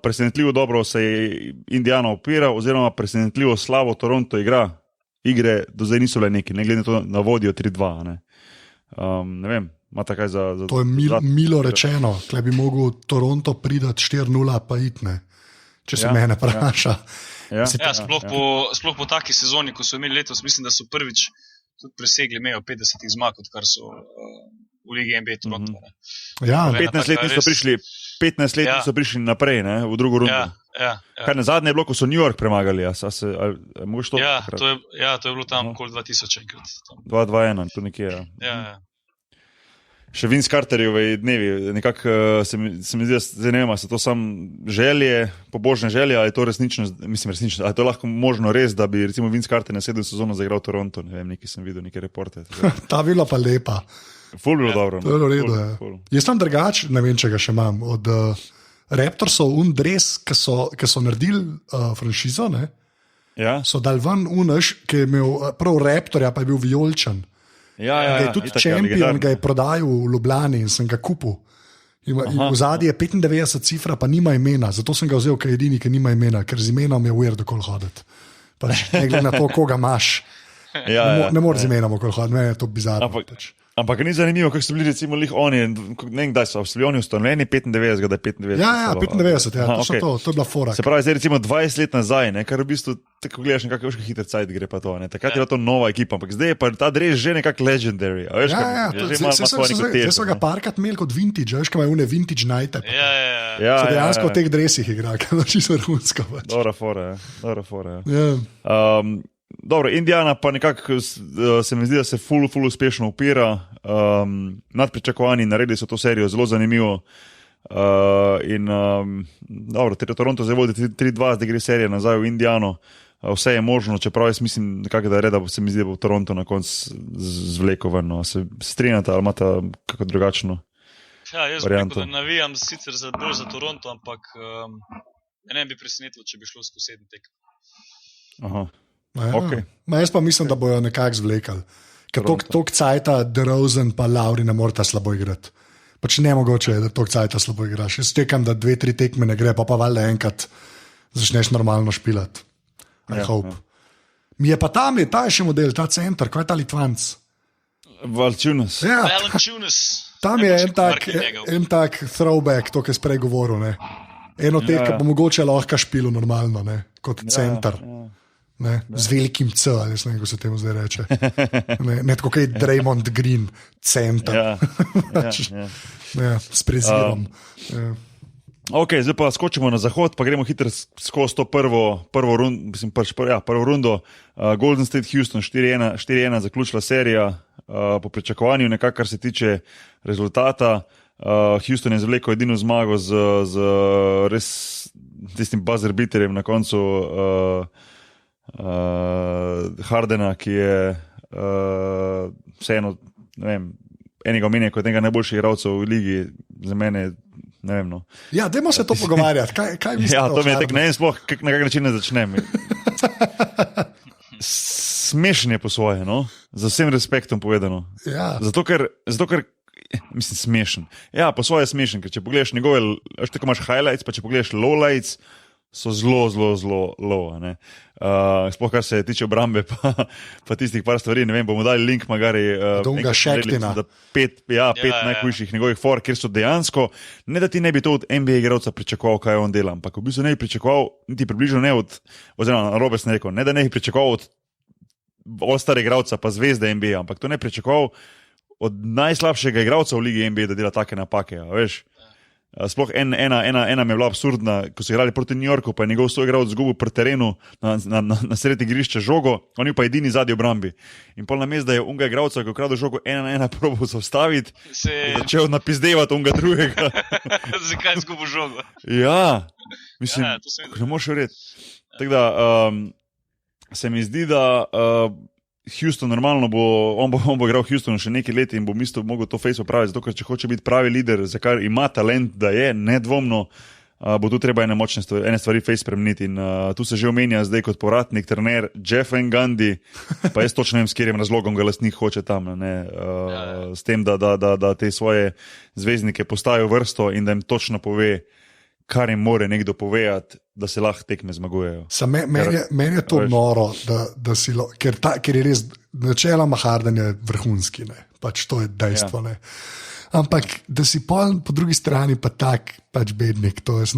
Presenetljivo dobro se je Indiana opira, oziroma presenetljivo slabo Toronto igre do zdaj niso bile neki, ne glede na to, na vodijo 3-2. Ne vem, imate kaj za... To je milo rečeno, tle bi mogel Toronto pridati 4-0 pa itne, če se mene vpraša. Ja, sploh po taki sezoni, ko so imeli letos, mislim, da so prvič tudi presegli mejo 50 zmag, odkar so v Ligi NBA Toronto. Ja, 15 let so prišli naprej, ne, v drugo rundo. Ja. Kaj na zadnje je bilo, ko so New York premagali? To je bilo tam okoli 2000 enkrat. 2-2-1, to nekje. Ja. Še Vince Carterjeve dnevi, nekako se mi zdi, da ne vem, so to samo želje, pobožne želje, ali je to resnično, ali je to lahko možno res, da bi recimo Vince Carter na 7. sezono zagral Toronto, ne vem, nekaj sem videl, neke reporte. Ta bila pa lepa. Ful bilo dobro. To je redo, ja. Jaz tam drugač, ne vem, če ga še imam, od Raptorsov dres, ki so naredili franšizo, ne? Ja. So dal ven unaš, ki je imel prav Raptorja, pa je bil vijoličen. Ja, je tudi Champion ga je prodajal v Ljubljani in sem ga kupil. V zadnji je 95 cifra, pa nima imena, zato sem ga vzel, ker je edini, ki nima imena, ker z imenom je weird okoli hoditi. Ne glede na to, koga imaš. Ne moreš z imenom okoli hoditi, meni je to bizarno. Ampak ni zanimivo, kako so bili recimo oni, ne vem, kdaj so bili oni ustanovljeni, 95, da je 95. Ja, 95, okay. To je bila fora. Se pravi, zdaj recimo 20 let nazaj, ne, kar v bistvu, tako gledaš nekako, veš, hiter cajt gre pa to, ne, takrat je bila to nova ekipa, ampak zdaj je pa ta dres že nekako legendary, a veš, zdaj so ga parkrat imeli kot vintage, veš, kaj imajo vintage night. Ja. So dejansko v teh dresih igra, kaj čisto vrhunsko. Dobra fora, ja. Dobro, Indiana pa nekako se mi zdi, da se ful uspešno upira, nad pričakovanji, naredili so to serijo zelo zanimivo dobro, Toronto zdaj vodi 3-2, zdaj gre serija nazaj v Indiano, vse je možno, čeprav jaz mislim nekako, da je red, da se mi zdi, da bo Toronto na koncu zvlekel ven, no. Se strinjate ali imate kako drugačno jaz varianto? Jaz navijam sicer bolj za Toronto, ampak ne bi presenetilo, če bi šlo skozi 7 tek. Aha. Okay. Jaz pa mislim, da bojo nekako zvlekali. Ker toliko cajta DeRozan pa Lauri ne morata slabo igrati. Pač ne mogoče, da toliko cajta slabo igraš. Jaz čekam, da 2-3 tekme ne gre, pa valjda enkrat začneš normalno špilati. I hope. Mi je pa tam, ta je še model, ta center, kaj je ta Litvanc? Valanciunas. Ja, tam je en tak throwback, to, kar je prej govoril. Ne. Eno tek, ki bo mogoče lahko špilo normalno, ne, kot center. Ne, z velikim C, ali ne vem, kako se temu zdaj reče. Ne tako, kot je Draymond Green, center. S prezirom. Ok, zdaj pa skočimo na zahod, pa gremo hitro skozi to prvo rundo. Golden State Houston 4-1 zaključila serija, po pričakovanju nekako, kar se tiče rezultata. Houston je zvlekel edino zmago z res tistim buzzer beaterjem na koncu Hardena, ki je vseeno, ne vem, enega omenja kot enega najboljših igralcev v ligi, za mene, ne vem, no. Ja, dajmo se to pogovarjati, kaj mislite? Ja, to mi je tako, ne vem sploh, na kak način ne začnem. Smešen je po svoje, no, z vsem respektom povedano. Ja. Zato, ker mislim, smešen. Ja, po svoje je smešen, ker če pogledaš njegove, tako imaš highlights, pa če pogledaš lowlights, so zelo low. Sploh kar se tiče obrambe, pa tistih par stvari, ne vem, bomo dali link magari Dunga Šektina. Pet najhujših njegovih for, kjer so dejansko, ne da ti ne bi to od NBA igralca pričakoval, kaj on dela, ampak v bistvu ne bi pričakoval, niti približno ne od, oziroma narobe sem rekel, ne da ne bi pričakoval od all-star igralca pa zvezde NBA, ampak to ne bi pričakoval od najslabšega igralca v ligi NBA, da dela take napake, veš. Sploh ena mi je bila absurdna, ko so igrali proti New Yorku, pa je njegov soigralec izgubil pri terenu na sredi igrišča žogo, oni pa edini zadnji obrambi. In pol namesto, da je unga igralca, ko je ukradel žogo 1-1 probal zaustaviti, začel napizdevati unga drugega. Zakaj je izgubil žogo? Ja, mislim, ne moreš verjeti. Tako da se mi zdi, da Houston normalno on bo igral v Houstonu še nekaj let in bo mogel to face opraviti, zato ker če hoče biti pravi lider, za kar ima talent, da je nedvomno, bo tu treba ene stvari face spremeniti. In tu se že omenja zdaj kot povratnik trener Jeff Van Gundy, pa jaz točno ne vem, s katerim razlogom ga lastnik hoče tam, s tem, da te svoje zvezdnike postavijo vrsto in da jim točno pove, kar jim more nekdo povedati, da se lahko tekme zmagujejo. Meni je to noro, ker je res načeloma Harden je vrhunski, pač to je dejstvo. Ja. Ampak da si po drugi strani pa tak pač bednik, jaz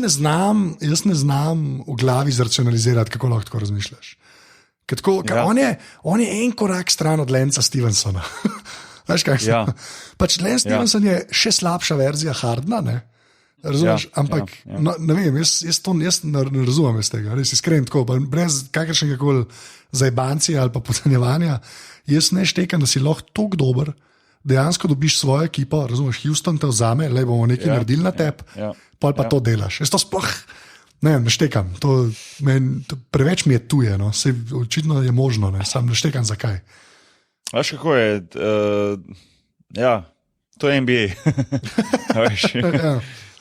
ne znam v glavi zracionalizirati, kako lahko tako razmišljaš. Ja. On je en korak stran od Lenca Stevensona. Veš, kaj se? Ja. Pač Len Stevenson je še slabša verzija Hardna, ne? Razumeš? Ampak, no, ne vem, jaz ne razumem iz tega, res iskren tako, brez kakršnega koli zajbancija ali pa podcenjevanja. Jaz ne štekam, da si lahko tako dober, dejansko dobiš svojo ekipo, razumeš, Houston te vzame, le bomo nekaj naredili na tebi, pol pa to delaš. Jaz to sploh ne štekam, to preveč mi je tuje, no? Sej očitno je možno, sam ne štekam zakaj. Veš, kako je? To je NBA.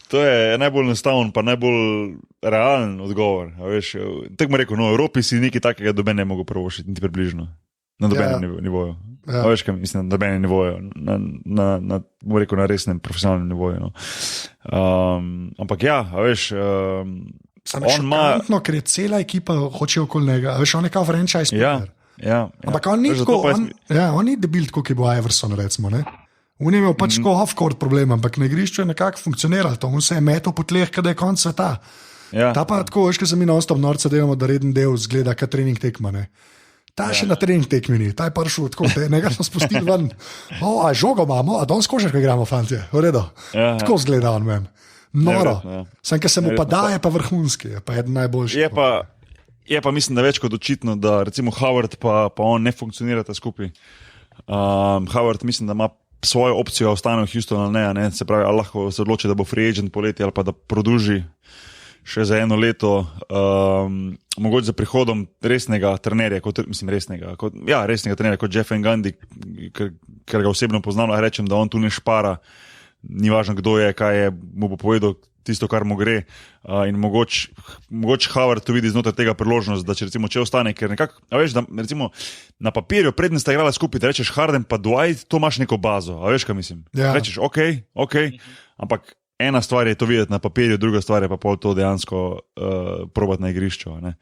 To je najbolj enostaven, pa najbolj realen odgovor. Tako mu rekel, v Evropi si nekaj takega doben ne mogo prvošiti, niti približno. Na dobenem nivoju. Veš, kaj mislim, na dobenem nivoju. Na resnem, profesionalnem nivoju. No. Ampak veš... Šokantno, ker je cela ekipa hoče okoli njega. Veš, on je kao franchise player. Ampak on ni tako, on ni debil tako, ki bo Iverson, recimo, ne? On je imel pač tako off-court problem, ampak na igrišču je nekako funkcioniralo, on se je metal po tleh, kada je konc sveta. Ta pa tako, veš, ko se mi non-stop norca delamo, da reden del zgleda, kaj trening tekma, ne? Ta še na trening tekmini, ta je prišel tako, nekaj smo spustili ven, a žogo imamo, a danes košarko igramo, fantje, v redu, tako zgleda on men. Noro, sam, ker se mu pa da, je pa vrhunski, je pa eden najboljši. Je pa mislim, da več kot očitno, da recimo Howard pa on ne funkcionirata skupaj. Howard mislim, da ima svojo opcijo, ostane v Houstonu ali ne, se pravi, ali lahko se odloči, da bo free agent poleti ali pa da produži še za 1 leto, mogoče za prihodom resnega trenerja, resnega trenerja kot Jeff Van Gundy, ker ga osebno poznam, rečem, da on tu ne špara, ni važno kdo je, kaj je, mu bo povedal tisto, kar mu gre, in mogoče Howard to vidi znotraj tega priložnost, da če ostane, ker nekako, veš, da recimo na papirju predtem sta igrala skupaj, da rečeš Harden pa Dwight, to imaš neko bazo, a veš, kaj mislim? Rečeš, ok, ampak ena stvar je to videti na papirju, druga stvar je pa pol to dejansko probati na igrišču, ne?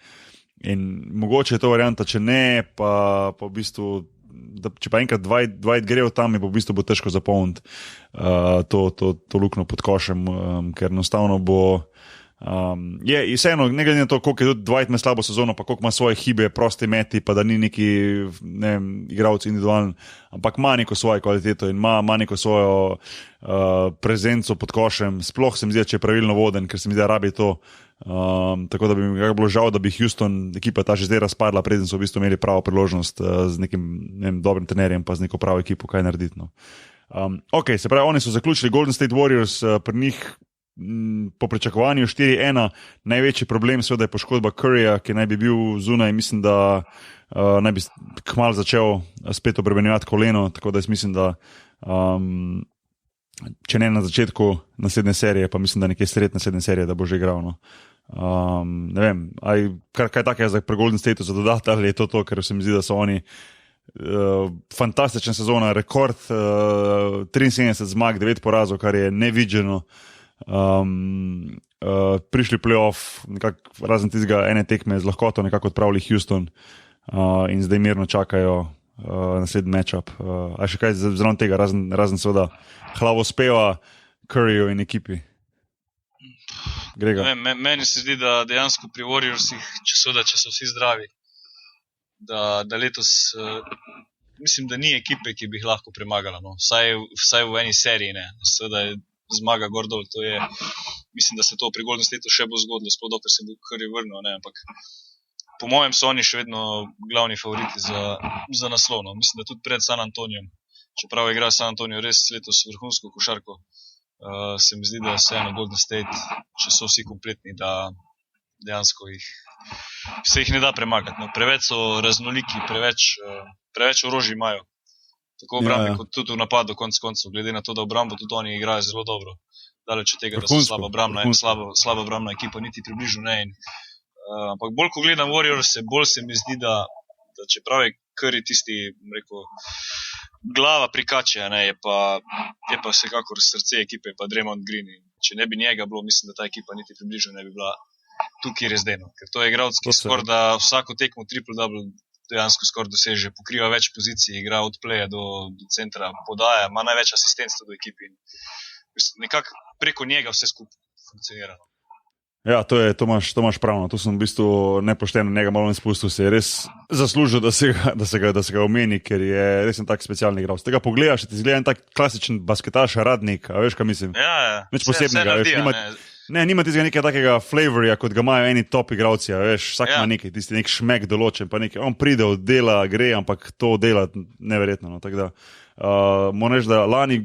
In mogoče je to varianta, če ne, pa v bistvu če pa enkrat Dwight gre tam, bo v bistvu težko zapolniti to luknjo pod košem, ker enostavno bo je vseeno, ne glede na to, koliko je tudi Dwight ima slabo sezono, pa koliko ima svoje hibe, prosti meti, pa da ni neki igralec individualen, ampak ima neko svojo kvaliteto in ima neko svojo prezenco pod košem, sploh se mi zdi, če je pravilno voden, ker se mi zdi, da rabi to. Tako da bi mi bilo žal, da bi Houston ekipa ta že zdaj razpadla, preden so v bistvu imeli pravo priložnost z nekim dobrim trenerjem pa z neko pravo ekipo kaj narediti. No. Ok, se pravi, oni so zaključili Golden State Warriors, pri njih po pričakovanju 4-1, največji problem seveda je poškodba Curryja, ki naj bi bil zunaj, mislim, da naj bi kmalu začel spet obremenjevati koleno, tako da jaz mislim, da če ne na začetku naslednje serije, pa mislim, da nekje sred naslednje serije, da bo že igral. No. Ne vem, kaj takega za pri Golden Stateu za dodati, ali je to, ker se mi zdi, da so oni fantastična sezona, rekord 73 zmag, 9 porazov, kar je nevidženo. Prišli playoff, razen tistega ene tekme z lahkoto nekako odpravili Houston in zdaj mirno čakajo naslednji matchup. A še kaj zraven tega, razen seveda hlavospeva Curryju in ekipi? Grega? Meni se zdi, da dejansko pri Warriorsih, če so vsi zdravi, da letos mislim, da ni ekipe, ki bi jih lahko premagala. No. Vsaj v eni seriji. Ne. Seveda je zmaga gor dol. Mislim, da se to pri Golden Stateu še bo zgodilo, sploh dokler se bo Curry vrnil. Ne. Ampak po mojem so oni še vedno glavni favoriti za naslov. No. Mislim, da tudi pred San Antonijem. Čeprav je igral San Antonijo res letos vrhunsko košarko, se mi zdi, da se eno Golden State, če so vsi kompletni, da dejansko se jih ne da premagati. No. Preveč so raznoliki, preveč orožij imajo. Tako v obrambi, kot tudi v napadu, konec koncev. Glede na to, da v obrambo tudi oni igrajo zelo dobro. Daleč od tega, da so slaba obrambna ekipa, niti približno ne. Ampak bolj, ko gledam Warriors, bolj se mi zdi, da čeprav je Curry tisti, rekel, glava prikače, je pa vsekakor srce ekipe, pa Draymond Green. In če ne bi njega bilo, mislim, da ta ekipa niti približno ne bi bila tukaj res deno. Ker to je igralec, ki skoraj da vsako tekmo triple-double dejansko skoraj doseže, pokriva več pozicij, igra od pleja do centra, podaja, ima največ asistentstva do ekipi. Nekako preko njega vse skupaj funkcionira. Ja, to imaš pravno. To sem v bistvu nepošteno njega malo izpustil. Se je res zaslužil, da se ga omeni, ker je res en tak specialni igralec. Tega pogledaš, ti zgleda en tak klasičen basketaš, radnik, a veš, kaj mislim? Ja. Nič posebnega, nima tistega nekega takega flavorja, kot ga imajo eni top igralci, a veš, vsak ima nekaj, tisti nek šmek določen, pa nekaj, on pride od dela, gre, ampak to dela neverjetno, no, tako da, moram reči, da lani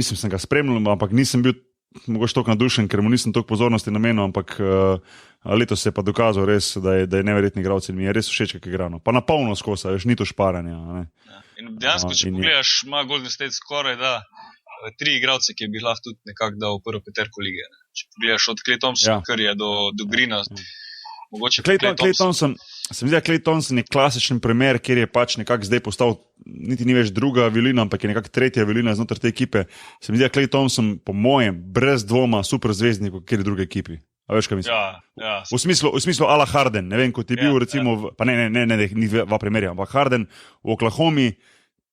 sem ga spremljal, ampak nisem bil mogoče toliko nadušen, ker mu nisem toliko pozornosti namenil, ampak letos se je pa dokazal res, da je neverjetni igralec in mi je res všeč, kako igra. Pa na polno skozi, veš, ni to šparanje. Ja. In dejansko, če pogledaš, ima Golden State skoraj da 3 igralce, ki bi lahko tudi nekako dal v prvo peterko lige. Ne. Če pogledaš od Klay Thompsona, Curryja do Greena, mogoče Klay Thompson. Se mi zdi, da Klay Thompson je klasičen primer, kjer je pač nekako zdaj postal, niti ni več druga violina, ampak je nekako tretja violina znotraj te ekipe. Se mi zdi, da Klay Thompson, po mojem, brez dvoma super zvezdnik v kjer druge ekipi. A veš, kaj mislim? Ja. V smislu ala Harden, ne vem, kot je bil recimo, pa ne, ni dva primerja, ampak Harden v Oklahomi,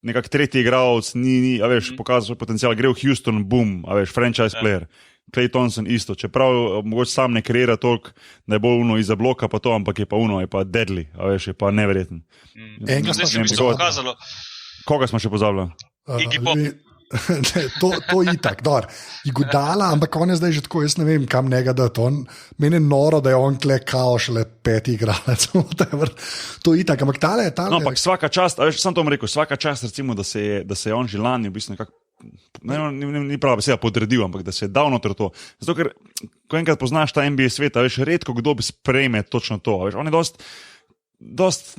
nekako tretji igralec, ni, a veš, pokazal svoj potencial, gre v Houston, boom, a veš, franchise player. Klay Thompson isto, čeprav mogoče sam ne kreira toliko, da je bolj iza bloka pa to, ampak je pa deadly, a veš, je pa neverjeten. Zdaj se mi to pokazalo. Koga smo še pozabili? Iggy Pop. To itak, Iguodala, ampak on je zdaj že tako, jaz ne vem, kam njega dati. Meni je noro, da je on kle kao šele 5 igralec. To itak, ampak tale. No, ampak svaka čast, a veš, sam to vam rekel, svaka čast recimo, da se je on že lani v bistvu nekako, ni prava beseda podredil, ampak da se je dal noter to. Zato, ker ko enkrat poznaš ta NBA sveta, veš, redko kdo bi sprejme točno to. Veš, on je dost,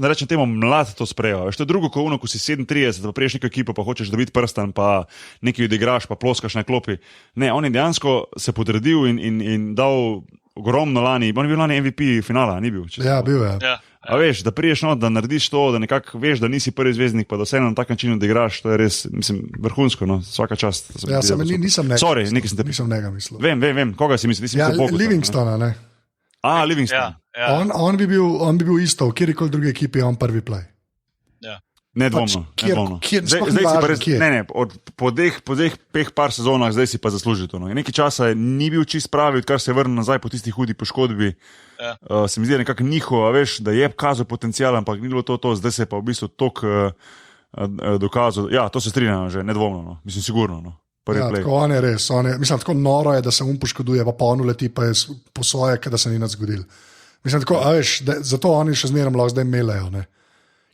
da rečem temu, mlad to sprejel. Veš, to je drugo, ko si 37, pa priješ neko ekipo, pa hočeš dobiti prstan, pa nekaj odigraš, pa ploskaš na klopi. Ne, on je dejansko se podredil in dal ogromno lani. On je bil lani MVP finala, ni bil? Ja, bil je. Ja. A veš, da priješ da narediš to, da nekako veš, da nisi prvi zvezdnik, pa da vseeno na tak način odigraš, to je res, mislim, vrhunsko, no, svaka čast. Ja, nisem nekaj. Sorry, nekaj sem te nisem nekaj mislil. Vem, koga si mislil? Ja, Livingstona, ne. Livingston. Ja. On bi bil isto, v kjerikoli druge ekipi je on prvi play. Ja. Nedvomno. Po teh 5 par sezonah zdaj si pa zasluži to. No. Nekaj časa ni bil čist pravi, odkar se je vrnil nazaj po tisti hudi poškodbi. Ja. Se mi zdi nekako njihovo, veš, da je kazal potencial, ampak ni bilo to, zdaj se je pa v bistvu toliko dokazal. Ja, to se strinjam že, nedvomno, no. Mislim, sigurno. No. Ja, tako on je res. Mislim, tako noro je, da se poškoduje, pa on uleti, pa je po svoje, da se ni nič zgodil. Mislim, tako, veš, zato oni še zmeraj lahko zdaj melejo. Ne?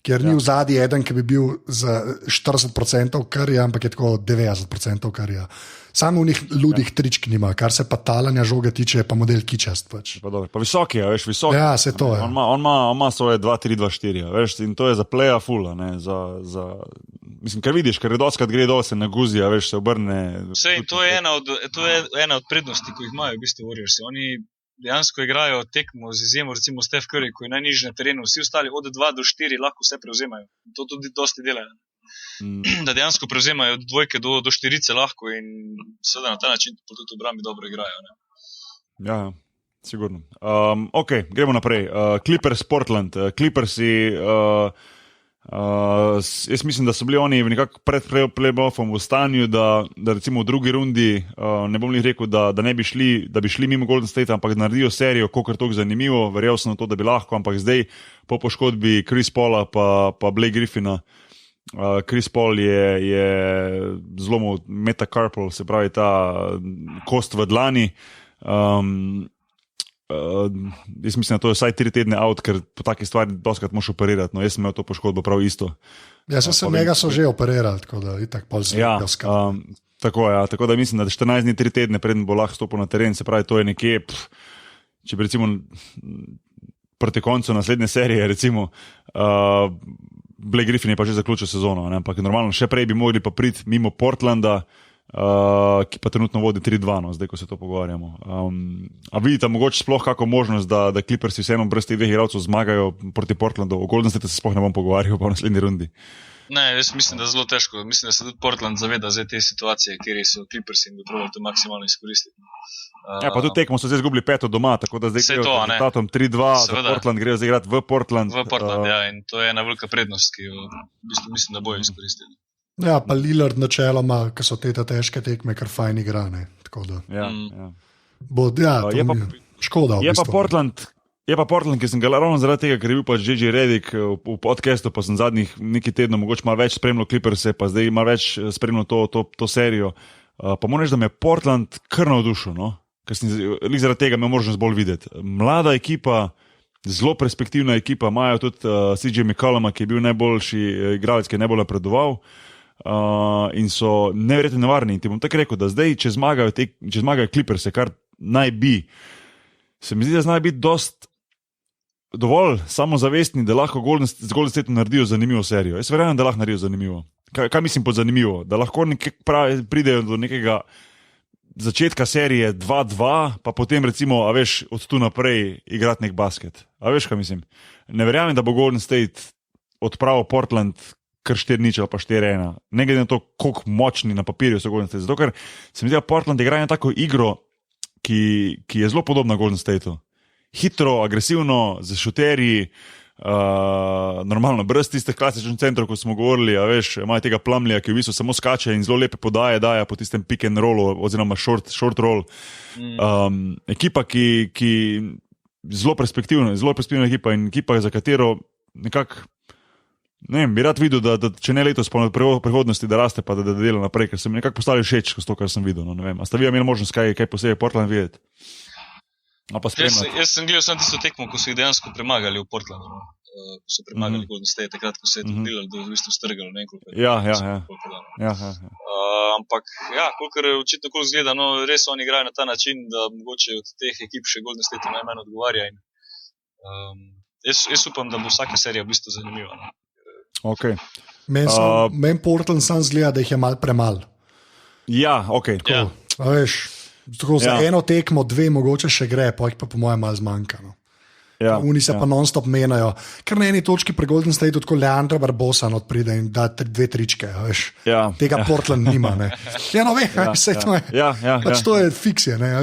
Ker ni v zadnji eden, ki bi bil za 40% karija, ampak je tako 90% karija. Samo v njih ludih tričk nima, kar se pa talanja žoge tiče, je pa model kičast. Pač. Pa visoki je, veš, visoki. Ja, se to je. On ima svoje 2-3-2-4, veš, in to je za playa fulla, ne, mislim, ker vidiš, ker redovskrat gre dol, se naguzija, veš, se obrne. Vse, in to je ena od prednosti, ki jih imajo v bistvu Warriors. Oni dejansko igrajo tekmo z izjemo, recimo Steph Curry, ko je najnižji na terenu, vsi ostali od 2 do 4 lahko vse prevzemajo. To tudi dosti delajo. Da dejansko prevzemajo od 2 do 4 lahko in seveda na ta način tudi v obrambi dobro igrajo. Ne? Ja, sigurno. Ok, gremo naprej. Clippers Portland. Clippersi Jaz mislim, da so bili oni nekako pred playoffom v stanju, da recimo v drugi rundi, ne bom jih rekel, da bi šli mimo Golden State, ampak da naredijo serijo, kolikor toliko zanimivo, verjel sem na to, da bi lahko, ampak zdaj po poškodbi Chris Paula pa Blake Griffina, Chris Paul je zlomil metacarpal, se pravi ta kost v dlani. Jaz mislim, da to je vsaj 3 tedne out, ker po taki stvari doskrat moš operirati. No, jaz sem imel to poškodbo prav isto. Ja, njega so že operirali, tako da itak pol se tako da mislim, da 14 dni, 3 tedne preden bo lahko stopil na teren, se pravi, to je nekje, če bi recimo proti koncu naslednje serije, recimo, Blake Griffin je pa že zaključil sezono, ne? Ampak normalno, še prej bi mogli pa priti mimo Portlanda, ki pa trenutno vodi 3-2, no, zdaj ko se to pogovarjamo. A vidite mogoče sploh kako možnost, da Clippersi vseeno brez teh 2 igralcev zmagajo proti Portlandu? O Golden State se sploh ne bom pogovarjal pa v naslednji rundi. Ne, jaz mislim, da je zelo težko. Mislim, da se tudi Portland zaveda zdaj te situacije, kjer so Clippersi in bi probali to maksimalno izkoristiti. Pa tudi tekmo so zdaj izgubili 5 doma, tako da zdaj grejo z rezultatom 3-2, za Portland grejo zdaj igrati v Portland. V Portland, ja, in to je ena velika prednost, ki jo v bistvu mislim, da bojo izkoristili. Ja, pa Lillard načeloma, ki so te težke tekme, kar fajn igrane. Ja. Škoda. Je pa Portland, ki sem ga ravno zaradi tega, ker je bil pač J.J. Redick v podcastu, pa sem zadnjih nekaj tednov mogoče malo več spremljal Clipperse, pa zdaj malo več spremljal to serijo. Pa moram reči, da me je Portland kar navdušil, no? Ker sem zaradi tega imel možnost bolj videti. Mlada ekipa, zelo perspektivna ekipa, imajo tudi CJ McColluma, ki je bil najboljši igralec, ki je najbolj napredoval. In so neverjetno nevarni. In ti bom tako rekel, da zdaj, če zmagajo Clipperse, kar naj bi, se mi zdi, da znajo biti dovolj samozavestni, da lahko z Golden State naredijo zanimivo serijo. Jaz verjamem, da lahko naredijo zanimivo. Kaj mislim pod zanimivo? Da lahko pridejo do nekega začetka serije 2-2, pa potem recimo, a veš, od tu naprej igrati nek basket. A veš, kaj mislim? Ne verjamem, da bo Golden State odpravil Portland kar 4-0 ali pa 4-1. Ne glede na to, koliko močni na papirju so Golden State. Zato, ker se mi zdi, da Portland igra eno tako igro, ki je zelo podobna Golden Stateu. Hitro, agresivno, z šuterji, normalno, brez tistih klasičnih centrov, kot smo govorili, a veš, imajo tega Plumleya, ki v bistvu samo skače in zelo lepe podaje daje po tistem pick and rollu, oziroma short roll. Ekipa, ki zelo perspektivna ekipa in ekipa, za katero nekako, ne vem, bi rad videl, da če ne letos, pa v prihodnosti, da raste, pa da dela naprej, ker se mi nekako postali všeč s to, kar sem videl. No, ne vem. A ste vi imeli možnost kaj posebej Portland videti? Jaz sem gledal samo tisto tekmo, ko so jih dejansko premagali v Portlandu. No. Ko so premagali Golden State, takrat, ko se je to delalo, da je v bistvu strgalo. Ja. Ampak, ja, kolikor očitno koliko zgleda, no, res oni igrajo na ta način, da mogoče od teh ekip še Golden State najmanj odgovarja. In, jaz upam, da bo vsaka serija v bistvu zanimiva. No. Okay. Meni Portland sam zgleda, da jih je mal premal. Ja, ok. Ja. Veš, tako za eno tekmo, 2 mogoče še gre, pa jih pa po mojem mal zmanjka. No. Ja, Oni se pa non-stop menjajo. Ker na eni točki pri Golden State tako Leandro Barbosa odpride in da 2 tričke. Tega Portland nima. Ne. Ja, no, vse to je. Pač to je fiksija. Dve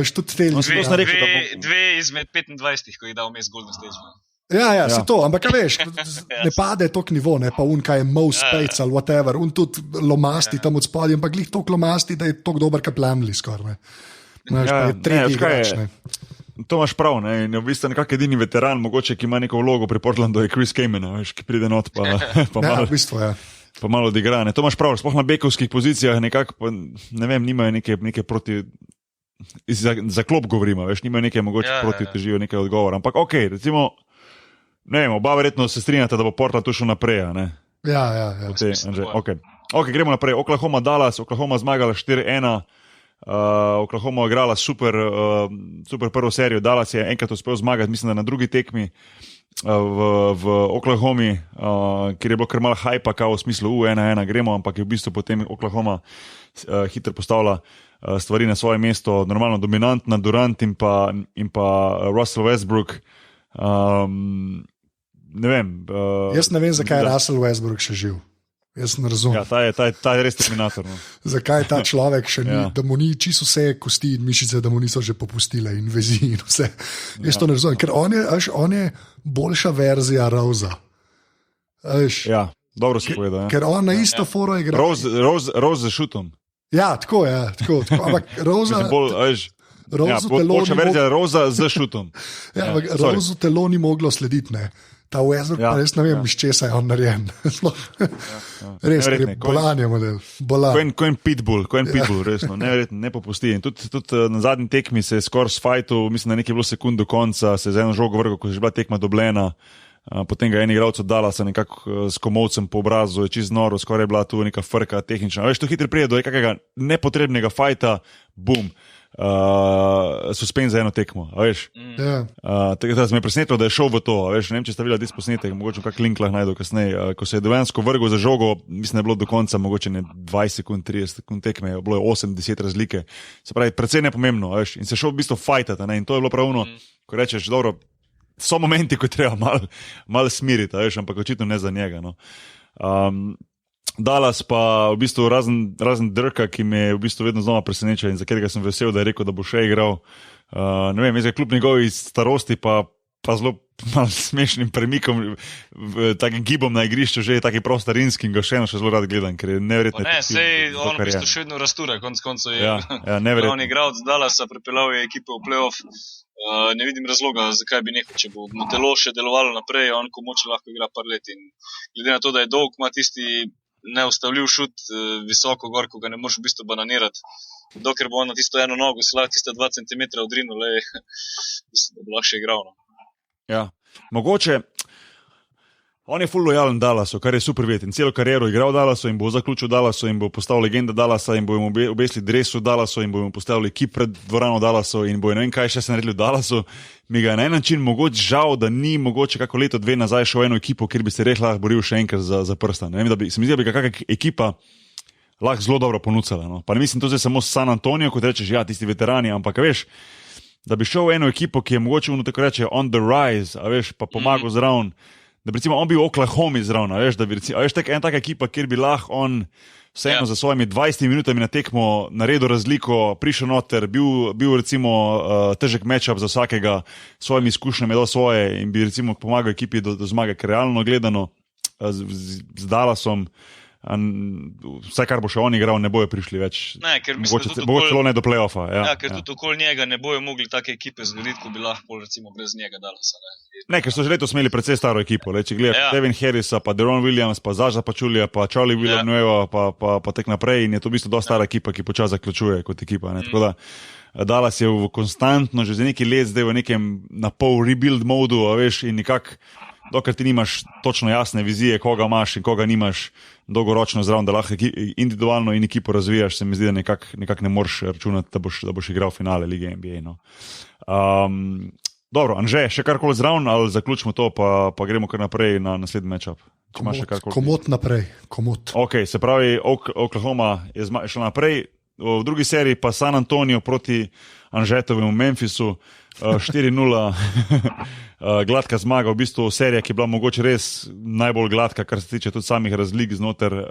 izmed 25, ko jih da vmes Golden State. Ja, se to, ampak veš, ne pade tok nivo, ne pa kaj je Mo Spates ali whatever, tudi lomasti tam od spodaj, ampak glih tok lomasti, da je tok dober kot Plumlee skoraj. To imaš prav, ne, in v bistvu nekak edini veteran, mogoče, ki ima neko vlogo pri Portlandu, je Chris Kaman, veš, ki pride not, pa malo, v bistvu, pa malo odigra, ne. To imaš prav, sploh na bekovskih pozicijah nekako, ne vem, nimajo neke proti, za klop govorimo, veš, nimajo neke mogoče proti težijo nekaj odgovora, ampak okej, recimo, ne vem, oba verjetno se strinjata, da bo Portland tu šel naprej, ne? Ja. Ok, gremo naprej. Oklahoma Dallas, Oklahoma zmagala 4-1, Oklahoma igrala super prvo serijo, Dallas je enkrat uspel zmagati, mislim, da na drugi tekmi v Oklahomi, kjer je bilo kar malo hajpa, kao v smislu 1-1 gremo, ampak je v bistvu potem Oklahoma hitro postavila stvari na svoje mesto, normalno dominantna Durant in pa Russell Westbrook. Ne vem. Jaz ne vem, zakaj je Russell Westbrook še živ. Jaz ne razumem. Ja, ta je res terminator. No. Zakaj ta človek še ni, da mu ni čisto vse kosti in mišice, da mu niso že popustile in vezi in vse. Jaz to ne razumem, ker on je boljša verzija Rosa. Dobro si povedal. Ker on na isto foro igra. Rose za šutom. Ja, tako je. Tako. Ampak Roza... Boljša verzija Roza z šutom. Ja, ampak Rozu telo ni moglo slediti, ne. Ta Westbrook, pa res ne vem, iz česa je on narejen. Res, ker je bolan je model. Ko je pitbull, resno, neverjetno, ne popusti. In tudi na zadnji tekmi se je skoraj sfajtil, mislim, da nekaj je bilo sekund do konca, se je z eno žogo vrgel, ko je že bila tekma dobljena. Potem ga je en igralec oddala, se nekako s komovcem po obrazu, je čist noro, skoraj je bila tu neka frka tehnična. Veš, to hitro prije do nekakega nepotrebnega fajta, bum. Suspend za eno tekmo, veš. Tako da me je presenetilo, da je šel v to, veš, ne vem, če ste videli posnetek, mogoče kak link lahko najdu kasneje, ko se je dejansko vrgel za žogo, mislim, da je bilo do konca mogoče ne 20 sekund, 30 sekund tekme, bilo je 8-10 razlike, se pravi, precej nepomembno, veš, in se je šel v bistvu fajtati, ne, in to je bilo pravno, ko rečeš, dobro, so momenti, ko treba malo smiriti, veš, ampak očitno ne za njega, no. Dallas pa v bistvu razen Drka, ki me je v bistvu vedno znova presenečal in za katerega sem vesel, da je rekel, da bo še igral. Ne vem, jaz ga kljub njegovi starosti pa zelo malo smešnim premikom, takim gibom na igrišču, že je taki prostarinski in ga še eno še zelo rad gledam, ker je neverjetno. Ne, sej on v bistvu še vedno rastura, konc koncev je neverjetno. On igral z Dallasa, pripeljal je ekipo v playoff. Ne vidim razloga, zakaj bi nehal, če bo telo še delovalo naprej, on ko moče lahko igra par let in glede na to, da je dolg, ima tisti neustavljiv šut visoko gor, ko ga ne moreš v bistvu bananirati. Dokler bo on na tisto eno nogo se lahko tista 2 cm odrinul, mislim, da bo lahko še igral. No. Ja, mogoče on je full lojalen Dallasu, kar je super videti. In celo kariero igral Dallasu in bo zaključil Dallasu in bo postal legenda Dallasa in bo jim obesili dresu Dallasu in bo jim postavili kip pred dvorano Dallasu in bo ne vem kaj še se naredili v Dallasu. Mi ga je na en način mogoče žal, da ni mogoče kako leto, dve nazaj šel v eno ekipo, kjer bi se res lahko boril še enkrat za prsta. Ne vem, se mi zdi, da bi kakšna ekipa lahko zelo dobro ponucala. No. Pa ne mislim to zdaj samo San Antonio, kot rečeš, ja, tisti veterani, ampak veš, da bi šel v eno ekipo, ki je mogoče tako reče on the rise, a veš, pa pomagal zraven. Da bi recimo on bil v Oklahomi zraven, veš, da bi recimo, veš, ena taka ekipa, kjer bi lahko on vseeno za svojimi 20 minutami na tekmo naredil razliko, prišel noter, bil recimo težek matchup za vsakega, svojimi izkušnjami dal svoje in bi recimo pomagal ekipi do zmage, ker realno gledano z Dallasom, vse kar bo še on igral, ne bojo prišli več. Ne, ker mogoče celo ne do play-offa. Ker tudi okoli njega ne bojo mogli take ekipe zgraditi, ko bi lahko recimo brez njega Dallasa. Ne, ker so že letos imeli precej staro ekipo. Če gledaš Devin Harrisa, pa Deron Williams, pa Zaza Pachulia, pa Charlie Villanueva, pa tek naprej in je to v bistvu dosta stara ekipa, ki počas zaključuje kot ekipa. Tako da Dallas je konstantno že za neki let zdaj v nekem na pol rebuild modu, veš, in nekako dokler ti nimaš točno jasne vizije, koga imaš in koga nimaš dolgoročno zraven, da lahko individualno in ekipo razvijaš, se mi zdi, da nekako ne moreš računati, da boš igral finale Lige NBA. No. Dobro, Anže, še karkoli zraven, ali zaključimo to, pa gremo kar naprej na naslednji matchup? Komot naprej. Ok, se pravi, Oklahoma je šla naprej, v drugi seriji pa San Antonio proti Anžetovemu Memphisu, 4-0 gladka zmaga, v bistvu serija, ki je bila mogoče res najbolj gladka, kar se tiče tudi samih razlik znotraj,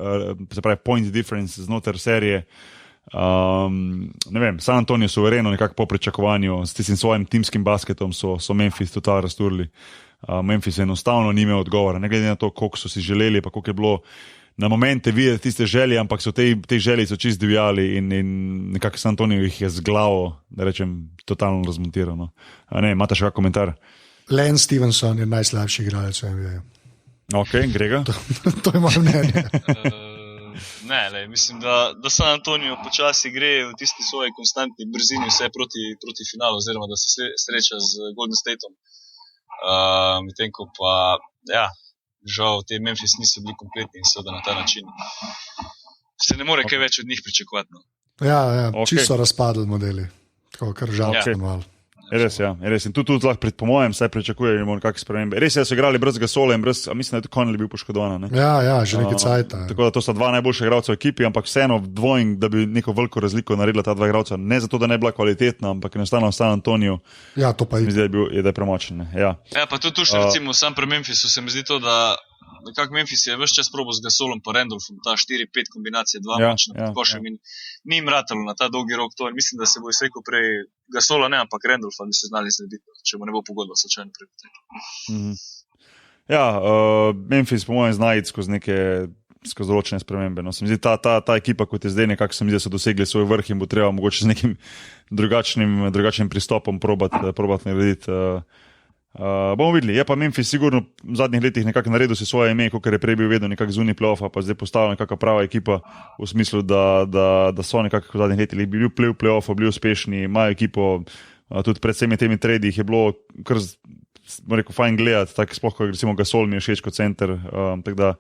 se pravi point difference znotraj serije. Ne vem, San Antonio suvereno nekako po pričakovanju, s tistim svojim timskim basketom so Memphis total razturili. Memphis enostavno ni imel odgovora, ne glede na to, koliko so si želeli, pa koliko je bilo na momente videti tiste želje, ampak so te želje so čist divjali in nekako San Antonio jih je z glavo, da rečem, totalno razmontiral. No. Ne, imate še kak komentar? Lance Stevenson je najslabši igralec v NBA. Ok, Grega? To je moje mnenje. Ne, mislim, da San Antonio počasi gre v tisti svoji konstantni brzini vse proti finalu, oziroma da se sreča z Golden Stateom. Medtem ko pa, žal, te Memphis niso bili kompletni in seveda na ta način se ne more kaj več od njih pričakovati. No. Ja, čisto razpadli modeli, tako kar žalostno malo. Res. In tudi lahko po mojem vsaj pričakujemo kakšne spremembe. Res je, so igrali brez Gasola in brez, mislim, da je tudi Conley bil poškodovan. Ne? Ja, že nekaj cajta. Tako da to sta dva najboljša igralca v ekipi, ampak vseeno dvojing, da bi neko veliko razliko naredila ta dva igralca. Ne zato, da ne bila kvalitetna, ampak enostavno San Antonio. Ja, to pa je. Zdi, da je premočen. Ja, pa tudi še recimo sam pri Memphisu se mi zdi to, da nekako Memphis je ves čas probal z Gasolom pa Randolphom, ta 4-5 kombinacije, dva močna pod košem in ni jim ratalo na ta dolgi rok to in mislim, da se bo izsekal prej Gasola, ne, ampak Randolpha bi se znali znebiti, če mu ne bo pogodba slučajno prepotekla. Ja, Memphis, po mojem, zna iti skozi določene spremembe. No, se mi zdi, ta ekipa, kot je zdaj, nekako se mi zdi, da so dosegli svoj vrh in bo treba mogoče z nekim drugačnim pristopom probat narediti. Bomo videli. Je pa Memphis sigurno v zadnjih letih nekako naredil si svoje ime, kot je prej bil vedno nekako zunaj play-offa, pa zdaj postala nekakva prava ekipa v smislu, da so nekako v zadnjih letih bili v play-offa, bili uspešni, imajo ekipo, tudi pred vsemi temi tredi jih je bilo kar, rekel, fajn gledati, tako sploh, ko recimo Gasol mi je všeč kot center, tako da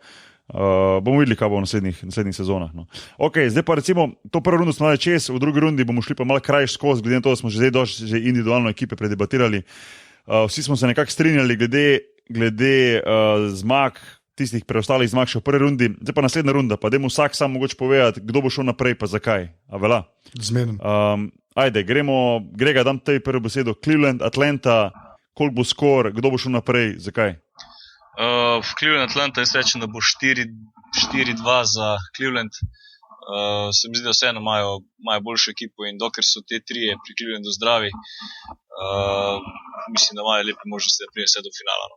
bomo videli, kaj bo v naslednjih sezonah. No. Ok, zdaj pa recimo to prvo rundo smo dali čez, v drugi rundi bomo šli pa malo krajš skozi, glede na to, da smo že zdaj dosti že individualno ekipe predebatirali. Vsi smo se nekako strinjali glede zmag, tistih preostalih zmag še v prvi rundi. Zdaj pa naslednja runda, pa dajmo vsak sam mogoče povedati, kdo bo šel naprej, pa zakaj. A vela? Zmeden. Ajde, Grega, dam tej prvo besedo. Cleveland, Atlanta, koliko bo skor, kdo bo šel naprej, zakaj? V Cleveland, Atlanta jaz rečem, da bo 4-2 za Cleveland. Se mi zdi, da vseeno imajo boljšo ekipo in dokler so te trije pri Clevelandu zdravi, mislim, da imajo lepe možnosti, da pride vse do finala. No.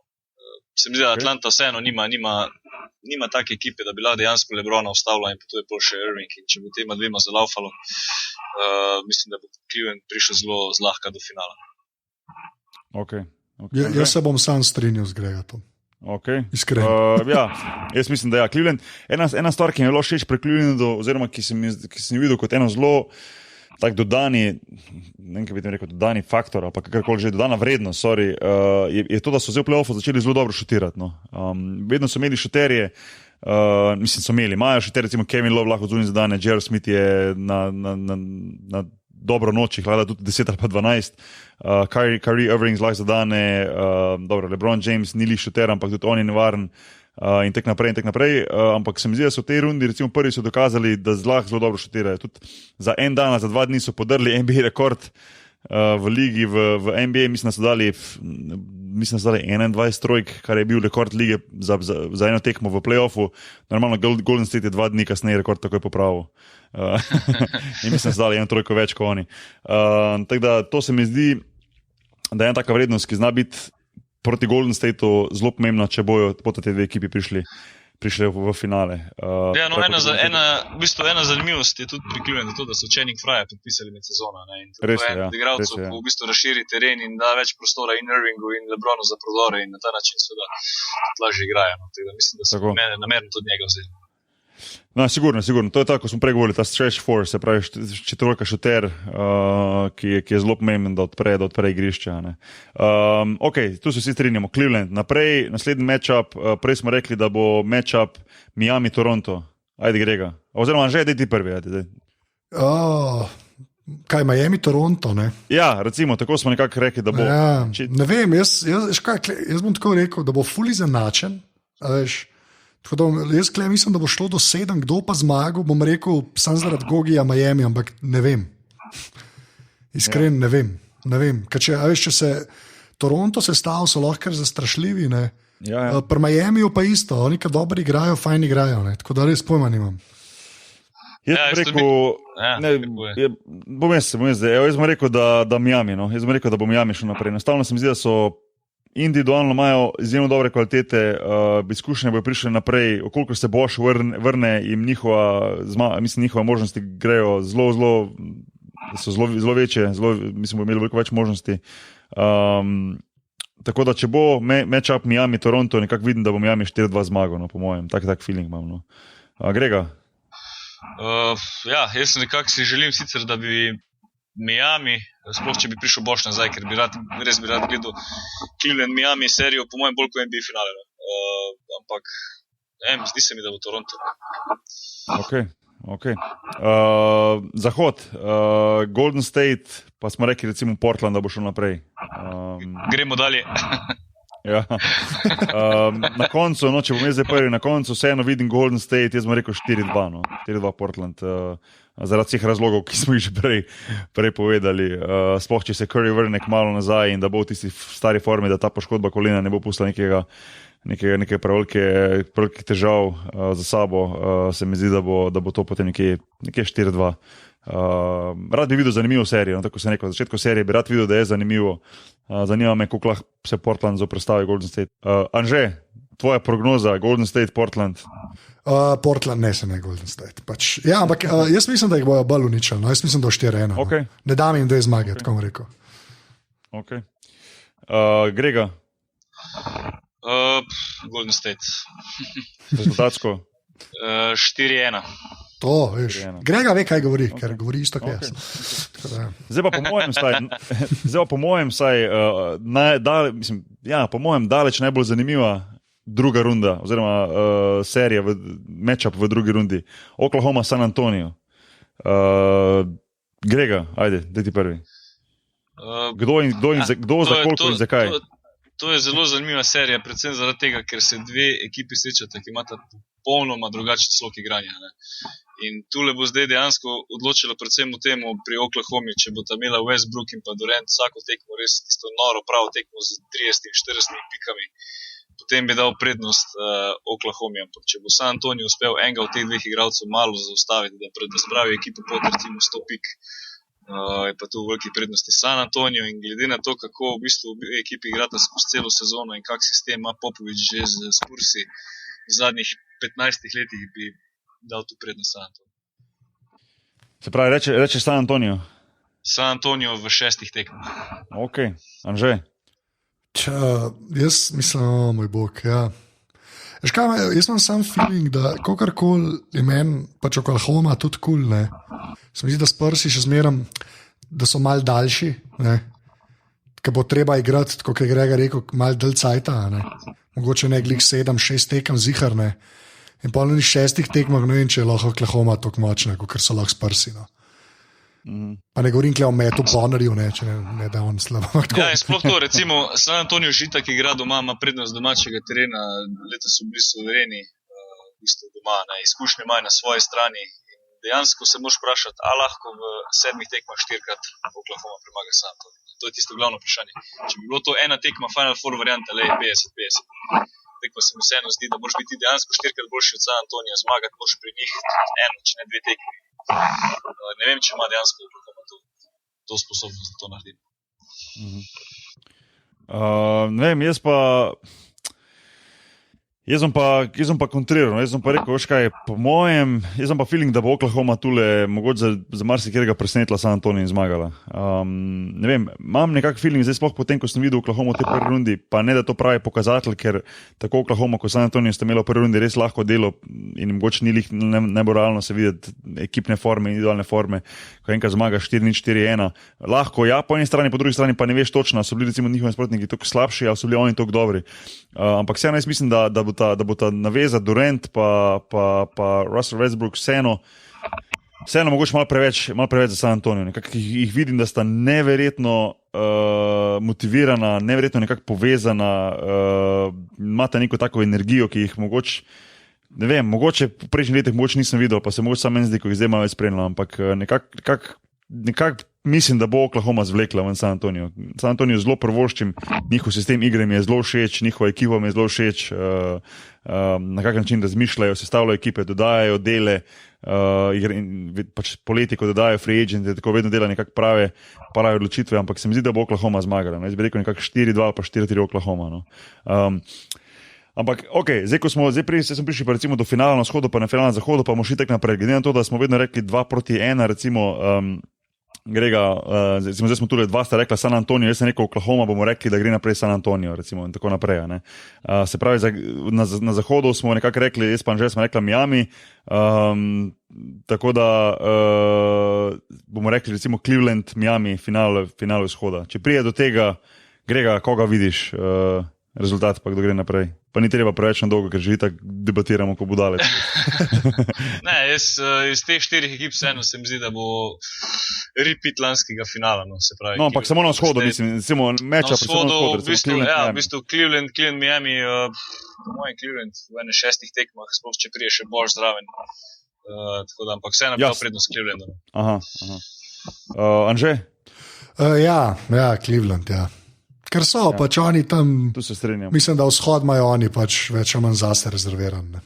Se mi zdi, da Atlanta vseeno nima take ekipe, da bi lahko dejansko LeBrona ustavila in potem je pol še Irving. In če bo tema dvema zalaufalo, mislim, da bo Cleveland prišel zelo zlahka do finala. Okay. Jaz se bom sam strinjal z Gregatom. Okay. Iskreno. Ja, jaz mislim, da ja. Cleveland, ena stvar, ki mi je bilo všeč pri Clevelandu, oziroma ki sem videl kot eno zelo tak dodani, ne vem, kaj bi rekel, dodani faktor, ali pa kakorkoli že, dodana vrednost, je to, da so zdaj v play-offu začeli zelo dobro šutirati. No. Vedno so imeli šuterje, imajo šuterje, recimo Kevin Love lahko zunaj zadane, J.R. Smith je na dobro noči, hvala tudi 10 ali pa 12. Kyrie Irving lahko zadane, dobro, LeBron James ni li šuter, ampak tudi on je nevaren in tak naprej. Ampak se mi zdi, da so v tej rundi, recimo prvi so dokazali, da zelo dobro šutirajo. Tudi za en dan, za 2 dni so podrli NBA rekord v ligi, v NBA, mislim, da so dali 21 trojk, kar je bil rekord lige za eno tekmo v play-offu. Normalno Golden State je 2 dni kasneje rekord takoj popravil. In mislim, da so dali eno trojko več kot oni. Tako da to se mi zdi, da je ena taka vrednost, ki zna biti proti Golden Stateu zelo pomembna, če bojo te dve ekipi prišli v finale. Ja, no, ena zanimivost je tudi pri Clevelandu to, da so Channing Frya podpisali med sezono. Res je, ja. Igralcev, ko v bistvu razširi teren in da več prostora in Irvingu in LeBronu za prodore in na ta način seveda lažje igrajo. No. Tako da mislim, da so namerno tudi njega vzeli. No, sigurno. To je tako, ko smo prej govorili, ta stretch four, se pravi četvorka šuter, ki je zelo pomemben, da odpre igrišča. Ok, tu se vsi strinjamo. Cleveland, naprej, naslednji matchup, prej smo rekli, da bo matchup Miami-Toronto. Ajde, Grega. Oziroma, že je ti prvi. Kaj, Miami-Toronto, ne? Ja, recimo, tako smo nekako rekli, da bo... Ja, ne vem, jaz bom tako rekel, da bo ful izenačen, veš. Tako da jaz mislim, da bo šlo do 7, kdo pa zmagal, bom rekel, sam zaradi Gogija Miami, ampak ne vem. Iskreno ne vem. Če se Toronto sestavlja, so lahko kar zastrašljivi. Ja. Pri Miamiju pa isto, oni kar dobro igrajo, fajn igrajo. Ne? Tako da res pojma nimam. Jaz bom rekel, da Miami. No? Jaz bom rekel, da bo Miami šel naprej. Nastavno se mi zdi, da so individualno imajo izjemno dobre kvalitete, izkušnje bojo prišli naprej, okoliko se Boš vrne in njihove možnosti grejo so zelo večje, mislim, bojo imeli veliko več možnosti. Tako da, če bo matchup Miami-Toronto, nekako vidim, da bo Miami 4-2 zmagal, no, po mojem, tak feeling imam. No. Grega? Ja, jaz nekako si želim sicer, da bi Miami, sploh če bi prišel Boš nazaj, ker res bi rad gledal Cleveland Miami serijo, po mojem bolj kot NBA finale. Ampak zdi se mi, da bo Toronto. Ok. Zahod, Golden State, pa smo rekli recimo Portland, da bo šel naprej. Gremo dalje. Ja. Na koncu, no, če bom jaz zdaj prvi, na koncu vseeno vidim Golden State, jaz bom rekel 4-2, no. 4-2 Portland, zaradi vseh razlogov, ki smo jih že prej povedali. Sploh, če se Curry vrne kmalu nazaj in da bo v tisti stari formi, da ta poškodba kolena ne bo pustila nekaj prevelikih težav za sabo, se mi zdi, da bo to potem nekje 4-2. Rad bi videl zanimivo serijo, no, tako sem rekel, v začetku serije bi rad videl, da je zanimivo. Zanima me, kako lahko se Portland zoprstavi Golden State. Anže, tvoja prognoza, Golden State, Portland. Portland, ne Golden State. Ja, ampak jaz mislim, da jih bojo bolj uničili. No? Jaz mislim, da bo 4-1. Okay. No? Ne dam jim 2 zmage, tako bom rekel. Okay. Grega? Golden State. Rezultatsko? 4-1. To, veš. Grega ve, kaj govori, ker govori isto, kot jaz. Zdaj pa po mojem po mojem daleč najbolj zanimiva druga runda, oziroma serija, matchup v drugi rundi. Oklahoma, San Antonio. Grega, ajde, daj ti prvi. Kdo za koliko in zakaj? To je zelo zanimiva serija, predvsem zaradi tega, ker se dve ekipi srečata, ki imata popolnoma drugačen slog igranja. Ne? In tule bo zdaj dejansko odločilo predvsem v tem pri Oklahomi, če bo ta imela Westbrook in pa Durant vsako tekmo res tisto noro pravo tekmo z 30-40 pikami, potem bi dal prednost Oklahomi. Ampak če bo San Antonio uspel enega od teh dveh igralcev malo zaustaviti, da spravi ekipo pod recimo 100 pik, je pa tu v veliki prednosti San Antonio in glede na to, kako v bistvu ekipi igrata skozi celo sezono in kak sistem ima Popovič že z Spursi v zadnjih 15 letih, bi dal tu prednost San Antonio. Se pravi, reče San Antonio? San Antonio v 6 tekmah. Ok, Anže? Jaz mislim, moj bog, ja. Jaz imam sam feeling, da kakorkoli je meni pač Oklahoma tudi cool, ne. Se mi zdi, da Spursi še zmeram, da so mal daljši, ne. Ker bo treba igrati, kot je Grega rekel, mal dalj cajta, ne. Mogoče ne glih 7-6 tekem zihar, ne. In pa v 6 tekmah ne vem, če je lahko Oklahoma tako močna, kot so lahko Spursi, no. Pa ne govorim o Metu Bonnerju, če ne da on slabo. Ja, in sploh to, recimo San Antonio Žita, ki igra doma, ima prednost domačega terena, leta so bili suvereni, v bistvu doma, izkušnje imajo na svoji strani. In dejansko se moraš vprašati, a lahko v 7 tekmah 4-krat Oklahoma premaga San Antonio. To je tisto glavno vprašanje. Če bi bilo to ena tekma Final Four varianta, le 50-50. Tekma se mi vseeno zdi, da moraš biti dejansko 4-krat boljši od San Antonija, zmagati moraš pri njih 1, če ne 2 tekmi. Ne vem, če ima dejansko to sposobnost, da to naredi. Ne vem, jaz sem pa kontriral, jaz sem pa rekel, po mojem, jaz sem pa feeling, da bo Oklahoma tule mogoče za marsikjerega presenetila San Antonio in zmagala. Ne vem, imam nekak feeling, zdaj sploh potem, ko sem videl Oklahoma v tej prvi rundi, pa ne da to pravi pokazatelj, ker tako Oklahoma kot San Antonio sta imela v prvi rundi res lahko delo in mogoče ni najbolj realno se videti ekipne forme, individualne forme, ko enkrat zmaga 4-0-4-1. Lahko, ja, po eni strani, po drugi strani pa ne veš točno, so bili recimo njihovi nasprotniki toliko slabši, ali so bili oni toliko dobri. Ampak vseeno jaz mislim, da bo ta naveza Durant pa Russell Westbrook vseeno mogoče malo preveč za San Antonio. Nekako jih vidim, da sta neverjetno motivirana, neverjetno nekako povezana, imata neko tako energijo, ki jih mogoče, ne vem, mogoče v prejšnjih letih mogoče nisem videl, pa se mogoče sam meni zdi, ko jih zdaj malo več spremljam, ampak nekako mislim, da bo Oklahoma zvlekla v San Antonio. San Antonio zelo prvoščim, njihov sistem igre mi je zelo všeč, njihova ekipa mi je zelo všeč, na kak način razmišljajo, sestavljajo ekipe, dodajajo dele, pač poleti, ko dodajajo free agente, tako vedno dela nekak prave odločitve, ampak se mi zdi, da bo Oklahoma zmagala. Jaz bi rekel nekak 4-2 pa 4-3 Oklahoma. No. Ampak, ok, zdaj sem prišel pa recimo do finala na vzhodu, pa na finala na zahodu, pa bomo šli tak naprej. Glede na to, da smo vedno rekli 2-1, recimo, Grega, recimo zdaj smo tule 2 sta rekla San Antonio, jaz sem rekel Oklahoma, bomo rekli, da gre naprej San Antonio, recimo, in tako naprej. Ne? Se pravi, na zahodu smo nekako rekli, jaz pa že smo rekla Miami, tako da bomo rekli recimo Cleveland, Miami, finale vzhoda. Če prije do tega, Grega, koga vidiš, rezultat pa kdo gre naprej? Pa ni treba preveč na dolgo, ker že tako debatiramo, ko bo daleč. Ne, iz teh 4 ekip vseeno se mi zdi, da bo repeat lanskega finala. No, se pravi, no ampak samo na vzhodu, mislim, recimo meča pri vzhodu, v bistvu Cleveland, Miami, po mojem Cleveland v 6 tekmah, sploh če prije še boš zraven. Tako da, ampak vseeno bi dal prednost Clevelandu. Aha. Anže? Ja, Cleveland, ja. Ker so pač oni tam, tu se strinjam. Mislim, da vzhod imajo oni pač več ali manj zase rezervirane.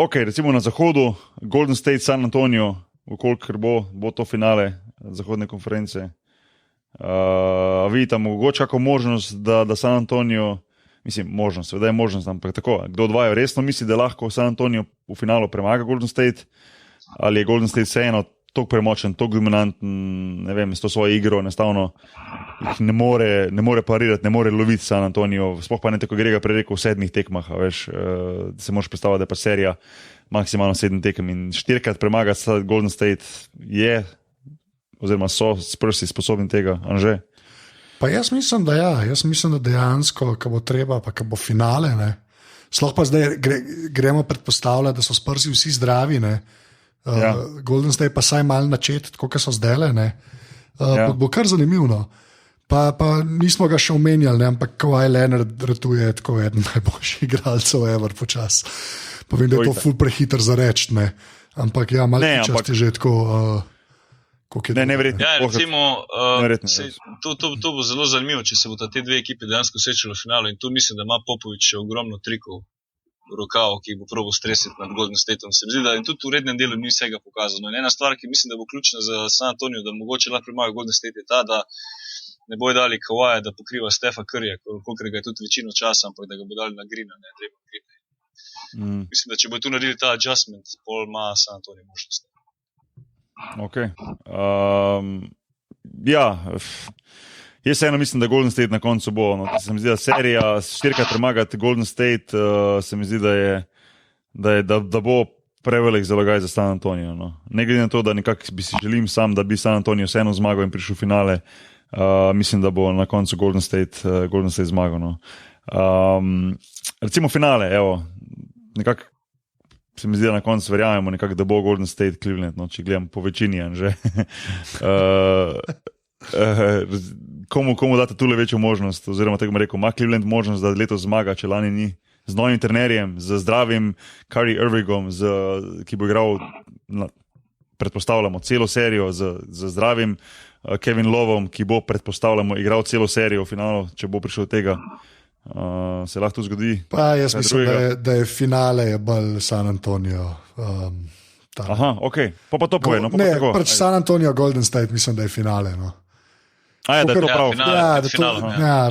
Ok, recimo na zahodu, Golden State, San Antonio, kolikor bo to finale zahodne konference. Vidite mogoče kako možnost, da San Antonio, mislim, možnost, seveda je možnost, ampak tako, kdo od vaju resno misli, da lahko San Antonio v finalu premaga Golden State, ali je Golden State vseeno toliko premočen, toliko dominanten, ne vem, s to svojo igro enostavno jih ne more parirati, ne more loviti San Antonio, sploh pa ne tako Grega prerekel v 7 tekmah, veš, se moraš predstavljati, da je pa serija maksimalno 7 tekem in 4krat premagati Golden State je, oziroma so Spursi sposobni tega, Anže? Pa jaz mislim, da dejansko, ko bo treba, pa ko bo finale, ne, sploh pa zdaj gremo predpostavljati, da so Spursi vsi zdravi, ne, Golden State pa saj malo načet, tako kot so zdajle, ne, bo kar zanimivo. Pa nismo ga še omenjali, ne, ampak Kawhi Leonard ratuje tako eden najboljših igralcev ever počas. Pa vem, da je to ful prehiter za reči, ne, ampak ja, malo čas je že tako... Neverjetno. Ja, recimo, to bo zelo zanimivo, če se bodo te dve ekipe dejansko srečali v finalu in tu mislim, da ima Popovič še ogromno trikov v rokavu, ki jih bo probal stresiti nad Golden Stateom. Se mi zdi, da in tudi v rednem delu ni vsega pokazano. In ena stvar, ki mislim, da bo ključna za San Antonio, da mogoče lahko premaga Golden State, je ta, da ne bojo dali Kawhija, da pokriva Stefa Curryja, kolikor ga je tudi večino časa, ampak da ga bo dali na Greena, ne treba Greena. Mislim, da če bo tu naredili ta adjustment, pol ima San Antonio možnost. Ok. Jaz eno mislim, da Golden State na koncu bo. No, se mi zdi, da serija 4krat premagati Golden State, se mi zdi, da bo prevelik zalogaj za San Antonio. No. Ne glede na to, da nekako bi si želim sam, da bi San Antonio vseeno zmagal in prišel v finale, mislim, da bo na koncu Golden State zmagal. No. Recimo finale, evo, nekako se mi zdi, da na koncu verjamemo nekako, da bo Golden State Cleveland, no, če gledam po večini, že. Komu date tule večjo možnost, oziroma tako bom rekel, ima Cleveland možnost, da letos zmaga, če lani ni, z novim trenerjem, z zdravim Kyrie Irvingom, ki bo igral, predpostavljamo, celo serijo, z zdravim Kevin Lovom, ki bo, predpostavljamo, igral celo serijo v finalu, če bo prišel od tega. Se lahko to zgodi? Pa jaz mislim, da je finale je bolj San Antonio. Aha, ok. Pa to povej. San Antonio Golden State mislim, da je finale. No. Da je to prav.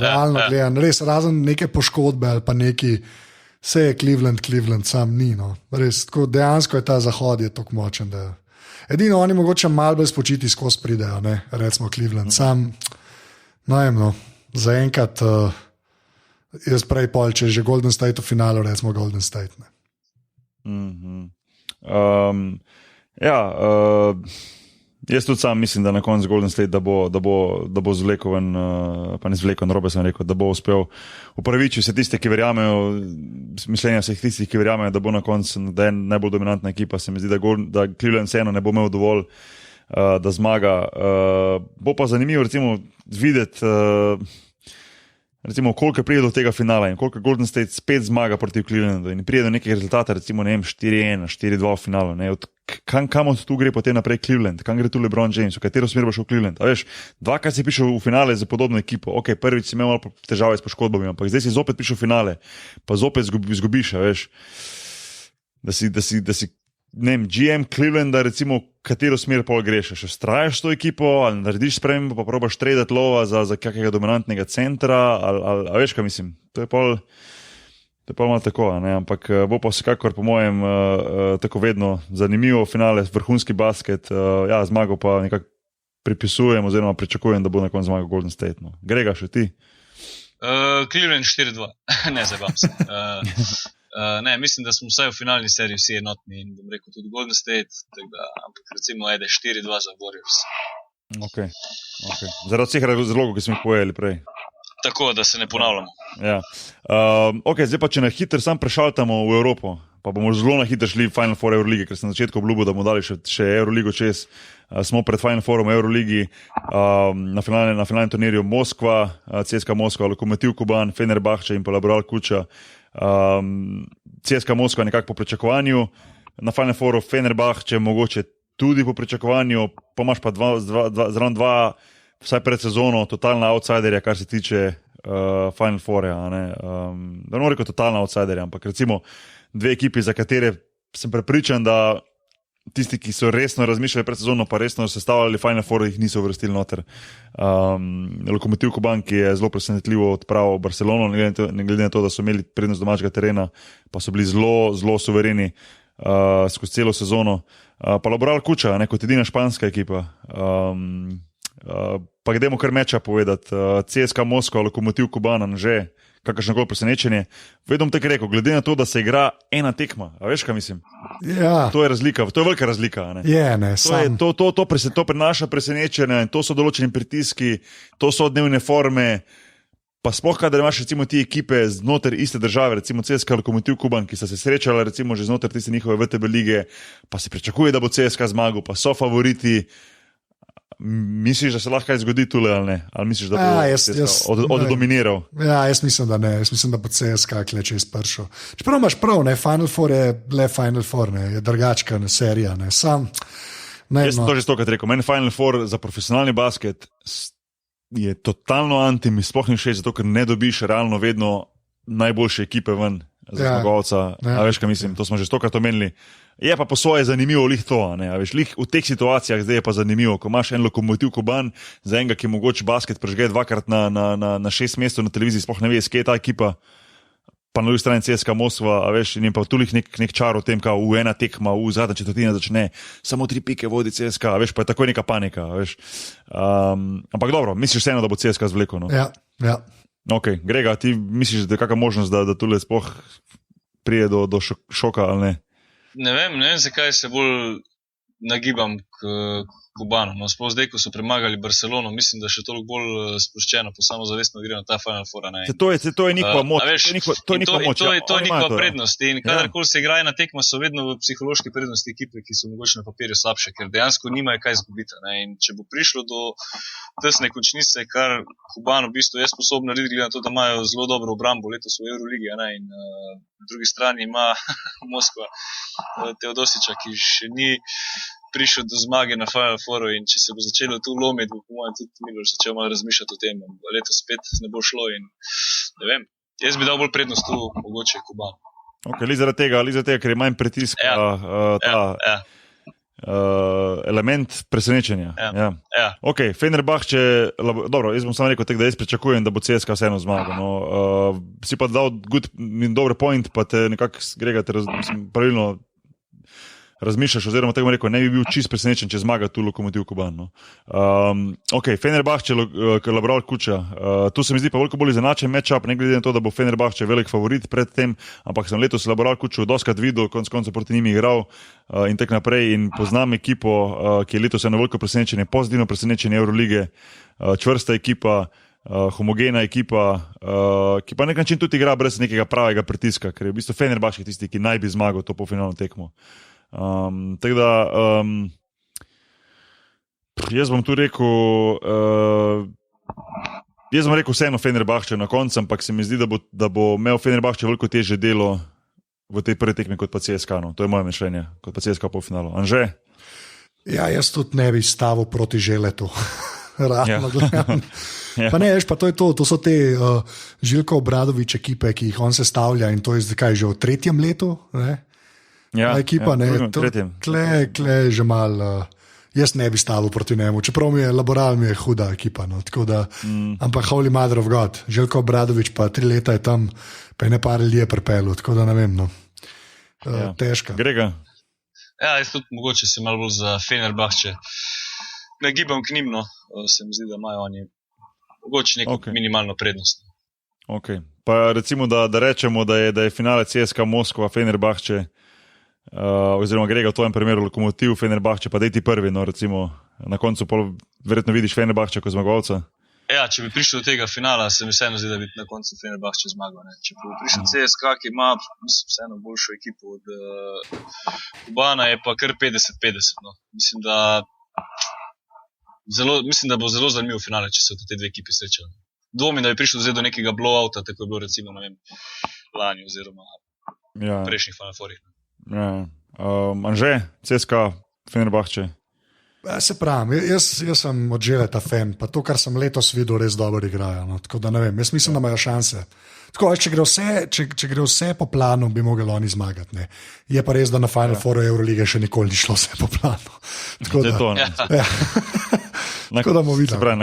Realno gledam. Res, razen neke poškodbe ali pa neki, vse je Cleveland sam ni. No. Res, tako, dejansko je ta zahod je tako močen, da edino oni mogoče malo bolj spočiti skozi pridejo, ne, recimo Cleveland. Sam, zaenkrat jaz prej pol, če je že Golden State v finalu, recimo Golden State. Ne. Jaz tudi sam mislim, da na koncu Golden State, da bo zvlekoven, pa ne zvlekoven, robe sem rekel, da bo uspel upravičiti vse tiste, ki verjamejo, mišljenja vseh tistih, ki verjamejo, da bo na koncu, da je najbolj dominantna ekipa. Se mi zdi, da Cleveland vseeno ne bo imel dovolj, da zmaga. Bo pa zanimivo recimo videti, recimo, koliko pride do tega finala in koliko Golden State spet zmaga proti Clevelandu in pride do nekega rezultata, recimo, ne vem, 4-1, 4-2 v finalu. Ne? Kam od tu gre potem naprej Cleveland? Kam gre tu LeBron James? V katero smer bo šel Cleveland? A veš, dvakrat si prišel v finale za podobno ekipo. Ok, prvič si imel malo težave s poškodbami, ampak zdaj si zopet prišel v finale, pa zopet izgubiš, a veš. Da si ne vem, GM Clevelanda, recimo, katero smer pol greš, še vztrajaš to ekipo, ali narediš spremembo, pa probaš tradati lova za kakega dominantnega centra, ali veš, kaj mislim. To je pol malo tako, ne? Ampak bo pa vsekakor po mojem tako vedno zanimivo finale, vrhunski basket, zmago pa nekako pripisujem oziroma pričakujem, da bo na koncu zmagal Golden State. No. Grega, še ti? Cleveland 4-2, ne zabam se. Ne, mislim, da smo vsaj v finalni seriji vsi enotni in bom rekel tudi Golden State, ampak recimo ajde 4-2 za Warriors. Ok. Zaradi vseh razlogov, ki smo jih povedali prej. Tako, da se ne ponavljamo. Ja. Ok, zdaj pa če na hitro sam prešaltamo v Evropo, pa bomo zelo na hitro šli v Final Four Eurolige, ker sem na začetku obljubil, da bomo dali še Euroligo čez. Smo pred Final Fourom Euroligi, na finalnem turnirju Moskva, CSKA Moskva, Lokomotiv Kuban, Fenerbahče in pa Laboral Kuča. CSKA Moskva nekako po pričakovanju, na Final Fouru Fenerbahče mogoče tudi po pričakovanju, pa imaš pa zraven dva vsaj pred sezono totalna outsiderja, kar se tiče Final Fourja. Da ne bom rekel totalna outsiderja, ampak recimo dve ekipi, za katere sem prepričan, da tisti, ki so resno razmišljali pred sezono, pa resno sestavljali Final Four, jih niso uvrstili noter. Lokomotiv Kuban, ki je zelo presenetljivo odpravil Barcelono, ne glede na to, da so imeli prednost domačega terena, pa so bili zelo, zelo suvereni skozi celo sezono. Pa Laboral Kuča, kot edina španska ekipa. Pa gremo kar meča povedati. CSKA Moskva, Lokomotiv Kuban, že kakršnokoli presenečenje. Vedom tako rekel, glede na to, da se igra ena tekma. A veš, kaj mislim? Ja. To je razlika, to je velika razlika. Ne? To prinaša presenečenje in to so določeni pritiski, to so dnevne forme. Pa sploh, kadar imaš recimo ti ekipe znotraj iste države, recimo CSKA Lokomotiv Kuban, ki sta se srečala recimo že znotraj tiste njihove VTB lige, pa se pričakuje, da bo CSKA zmagal, pa so favoriti. Misliš, da se lahko kaj zgodi tule ali ne? Ali misliš, da bo oddominiral? Ja, jaz mislim, da ne. Jaz mislim, da bo CSKA kleče izpršel. Čeprav imaš prav, ne? Final Four je le Final Four, ne? Je drugačka serija. Ne? Jaz sem to že stokrat rekel. Meni Final Four za profesionalni basket je totalno anti, mi sploh ni všeč, zato ker ne dobiš realno vedno najboljše ekipe ven za zmagovalca. A veš, kaj mislim? To smo že stokrat omenili. Je pa po svoje zanimivo lih to, ne, a veš, lih v teh situacijah zdaj je pa zanimivo, ko imaš en Lokomotiv Kuban, za enega, ki mogoče basket prežge dvakrat na 6 mesecev na televiziji, sploh ne ve, skje je ta ekipa, pa na drugi strani CSKA Moskva, a veš, in je pa tu lih nek čar o tem, kao ena tekma, zadnja četrtina začne, samo 3 pike vodi CSKA, a veš, pa je takoj neka panika, a veš. Ampak dobro, misliš vseeno, da bo CSKA zvlekel, no? Ja. Ok, Grega, ti misliš, da je kakšna možnost, da tule sploh prije do šoka ali ne? Ne vem, zakaj se bolj nagibam k Kubanu. No, sploh zdaj, ko so premagali Barcelono, mislim, da še toliko bolj sproščeno, po samozavestno gre na ta Final Four. To je njihova moč. To je njihova prednost. In kadarkoli se igra na tekmo, so vedno v psihološki prednosti ekipe, ki so mogoče na papirju slabše, ker dejansko nimajo kaj izgubiti. In če bo prišlo do tesne končnice, kar Kuban v bistvu je sposoben narediti, glede na to, da imajo zelo dobro obrambo letos v Euroligi, in na drugi strani ima Moskva Teodosiča, ki še ni prišel do zmage na Final Fouru, in če se bo začelo tu lomiti, bo po mojem tudi Miloš začel malo razmišljati o tem, letos spet ne bo šlo in ne vem, jaz bi dal bolj prednost tu mogoče Kuban. Ok, li zaradi tega, ker je manj pritisk element presenečenja. Ja. Ok, Fenerbahče, dobro, jaz bom samo rekel tako, da jaz pričakujem, da bo CSKA vseeno zmagal. Si pa dal dober point, pa te nekako Grega pravilno razmišljaš, oziroma tako rekel, ne bi bil čist presenečen, če zmaga tu Lokomotiv Kuban. Ok, Fenerbahče, Laboral Kuča. Tu se mi zdi pa veliko bolj izenačen matchup, ne glede na to, da bo Fenerbahče velik favorit pred tem, ampak sem letos Laboral Kuču doskrat videl, konec koncev proti njimi igral in tako naprej in poznam ekipo, ki je letos eno veliko presenečenje, pozitivno presenečenje Eurolige, čvrsta ekipa, homogena ekipa, ki pa na nek način tudi igra brez nekega pravega pritiska, ker je v bistvu Fenerbahče tisti, ki naj bi zmagal to polfinalno tekmo. Tako da jaz bom tu rekel vseeno Fenerbahče na koncu, ampak se mi zdi, da bo imel Fenerbahče veliko težje delo v tej prvi tekmi kot pa CSKA, to je moje mišljenje, kot pa CSKA polfinalu. Anže? Ja, jaz tudi ne bi stavil proti Želetu. Realno gledam. Pa ne, veš, pa to je to so te Željko Obradović ekipe, ki jih on sestavlja in to je zdaj že v 3. letu, ne? Ekipa, tle že malo, jaz ne bi stavil proti njemu, čeprav Laboral mi je huda ekipa, ampak Holy Mother of God, Željko Obradović pa 3 leta je tam, pa je ne par ljudi je pripelil, tako da ne vem, težka. Grega? Ja, jaz tudi mogoče se malo bolj za Fenerbahče nagibam k njim, se mi zdi, da imajo oni mogoče neko minimalno prednost. Ok, pa recimo, da rečemo, da je finale CSKA Moskva, Fenerbahče, oziroma Grega v tvojem primeru Lokomotiv, Fenerbahče, pa daj ti prvi, recimo, na koncu verjetno vidiš Fenerbahče kot zmagovalca. Ja, če bi prišel do tega finala, se mi vseeno zdi, da bi na koncu Fenerbahče zmagal. Če bi prišel CSKA, ki ima vseeno boljšo ekipo od Kubana, je pa kar 50-50. Mislim, da bo zelo zanimiv finale, če se te dve ekipi srečajo. Dvomim, da bi prišel do nekega blowouta, tako je bilo recimo, lani oziroma prejšnjih Final Fourih. Anže, CSKA, Fenerbahče? Se pravi, jaz sem od Želeta fan, pa to, kar sem letos videl, res dobro igrajo. Tako da ne vem, jaz mislim, da imajo šanse. Tako, če gre vse po planu, bi mogli oni zmagati. Ne. Je pa res, da na Final Fouru Eurolige še nikoli ni šlo vse po planu. Tako da, tako da bomo videli. Pravi,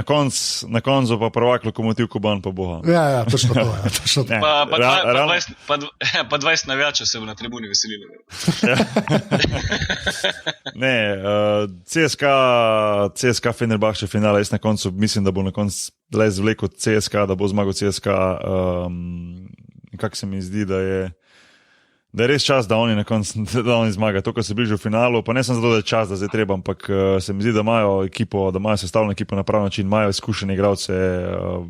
na koncu pa prvak Lokomotiv Koban pa boha. Ja, točno to. Ja, točno to. Pa 20 navijačev se bo na tribuni veselilo. Ne, CSKA Fenerbahče finale, jaz na koncu mislim, da bo na koncu le zvleko CSKA, da bo zmagal CSKA. Kako se mi zdi, da je res čas, da oni na koncu zmagajo. To, kar se bliža v finalu, pa ne samo zato, da je čas, da zdaj treba, ampak se mi zdi, da imajo ekipo, da imajo sestavljeno ekipo na prav način, imajo izkušene igralce,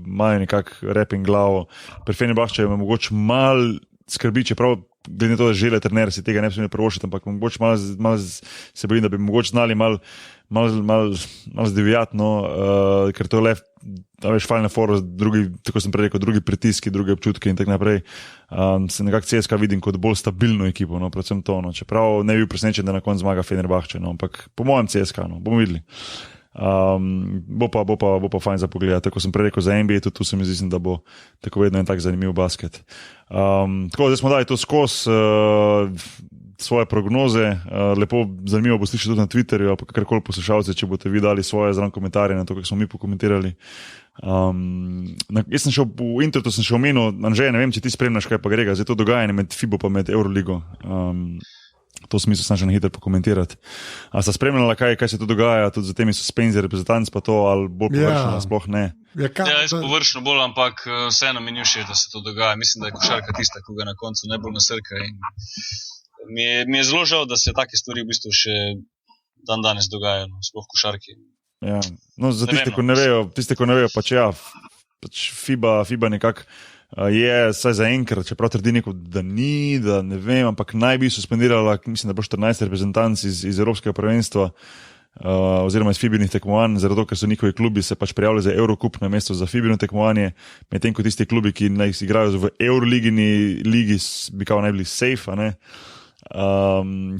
imajo nekak rep in glavo. Pri Fenerbahče je mogoče mal skrbi, čeprav glede na to, da žele trener, si tega ne bi smeli privoščiti, ampak mogoče mal se bojim, da bi mogoče znali mal zdivjati, no, ker to je le, veš, Final Four, tako sem prej rekel, drugi pritiski, druge občutki in tako naprej. Se nekako CSKA vidim kot bolj stabilno ekipo, no, predvsem to, no, čeprav ne bi bil presenečen, da na koncu zmaga Fenerbahče, no, ampak po mojem CSKA, no, bomo videli. Bo pa fajn za pogled. Tako sem prej rekel za NBA, tudi tu se mi zdi, da bo tako vedno en tak zanimiv basket. Tako, zdaj smo dali to skozi svoje prognoze. Lepo, zanimivo bo slišati tudi na Twitterju, ali pa kakorkoli poslušalce, če boste vi dali svoje zraven komentarje na to, kako smo mi pokomentirali. Jaz sem šel v internetu, sem šel omenil, Anže, ne vem, če ti spremljaš, kaj pa grega, zdaj to dogajanje med FIBO pa med Euroligo. To smislu sem še na hitro pokomentirati. A sta spremljala, kaj se tu dogaja, tudi za temi suspenzi, reprezentanci pa to, ali bolj površno, sploh ne? Jaz površno bolj, ampak vseeno mi ni všeč, da se to dogaja. Mislim, da je košarka tista, ko ga na koncu najbolj nasrka. In mi je zelo žal, da se take stvari v bistvu še dan danes dogajajo, sploh v košarki. Ja. No, za tiste, ko ne vejo, pač ja, pač FIBA nekako je, saj za enkrat, čeprav trdi neko, da ni, da ne vem, ampak naj bi suspendirala, mislim, da bo 14 reprezentanc iz Evropskega prvenstva, oziroma iz FIBInih tekmovanj, zato ker so njihovi klubi se pač prijavili za Eurocup na mesto za FIBIno tekmovanje, medtem ko tisti klubi, ki naj igrajo v Euroligini ligi, bi kao naj bili safe, a ne.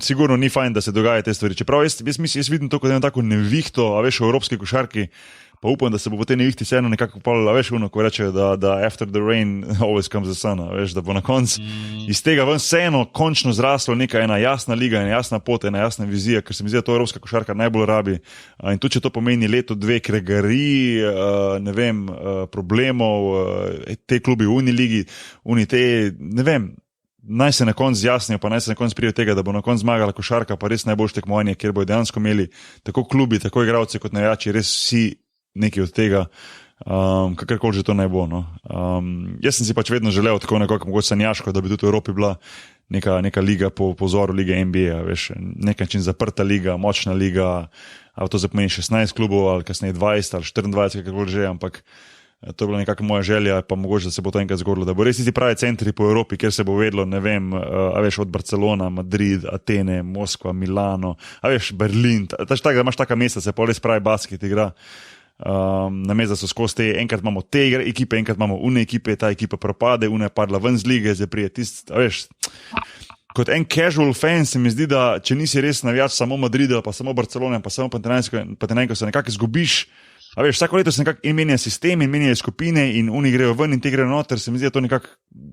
Sigurno ni fajn, da se dogaja te stvari. Čeprav jaz vidim to kot eno tako nevihto, a veš, v evropski košarki, pa upam, da se bo po tej nevihti vseeno nekako pol, a veš, ko rečejo, da after the rain always comes the sun, a veš, da bo na koncu iz tega ven vseeno končno zraslo ena jasna liga, ena jasna pot, ena jasna vizija, ker se mi zdi, da to evropska košarka najbolj rabi. In tudi, če to pomeni leto, dve kregarij, ne vem, problemov, te klubi v Uniligi, ne vem, naj se na koncu zjasnijo, pa naj se na koncu prijo tega, da bo na koncu zmagala košarka, pa res najboljše tekmovanje, kjer bojo dejansko imeli tako klubi, tako igralci kot navijači, res vsi nekaj od tega, kakorkoli že to naj bo. No. Jaz sem si pač vedno želel, tako nekako mogoče sanjaško, da bi tudi v Evropi bila neka liga po pozoru lige NBA, veš, nekaj način zaprta liga, močna liga, ali to zapomeni 16 klubov, ali kasneje 20 ali 24, kakorkoli že, ampak to je bila nekako moja želja, pa mogoče, da se bo to enkrat zgodilo, da bo res tisti pravi centri po Evropi, kjer se bo vedlo, ne vem, a veš, od Barcelona, Madrid, Atene, Moskva, Milano, a veš, Berlin, da imaš taka mesta, se pa res pravi basket igra. Namesto da so skozi te, enkrat imamo te ekipe, enkrat imamo une ekipe, ta ekipa propade, una je padla ven z lige, zdaj prije tist, a veš, kot en casual fan se mi zdi, da če nisi res navijač samo Madrida, pa samo Barcelona, pa samo Panathinaikos, se nekako izgubiš. A veš, vsako leto se nekako menja sistem in menjajo skupine in oni grejo ven in te grejo noter, se mi zdi, da to nekako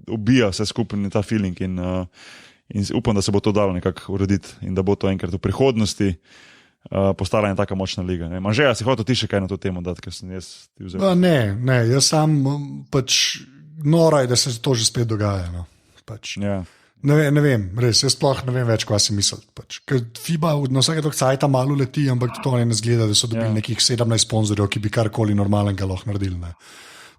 ubija vse skupaj ta feeling in upam, da se bo to dalo nekako urediti in da bo to enkrat v prihodnosti postala ena taka močna liga. Anže, a si hotel ti še kaj na to temo dati, ker sem jaz ti vzel? Ne, jaz sam pač nora je, da se to že spet dogaja. No. Pač. Ja. Ne vem, res, jaz sploh ne vem več, kaj si mislil. Pač. Ker FIBA na vsake dok cajta malo leti, ampak to ne zgleda, da so dobili nekih 17 sponzorjev, ki bi karkoli normalnega lahko naredili. Ne.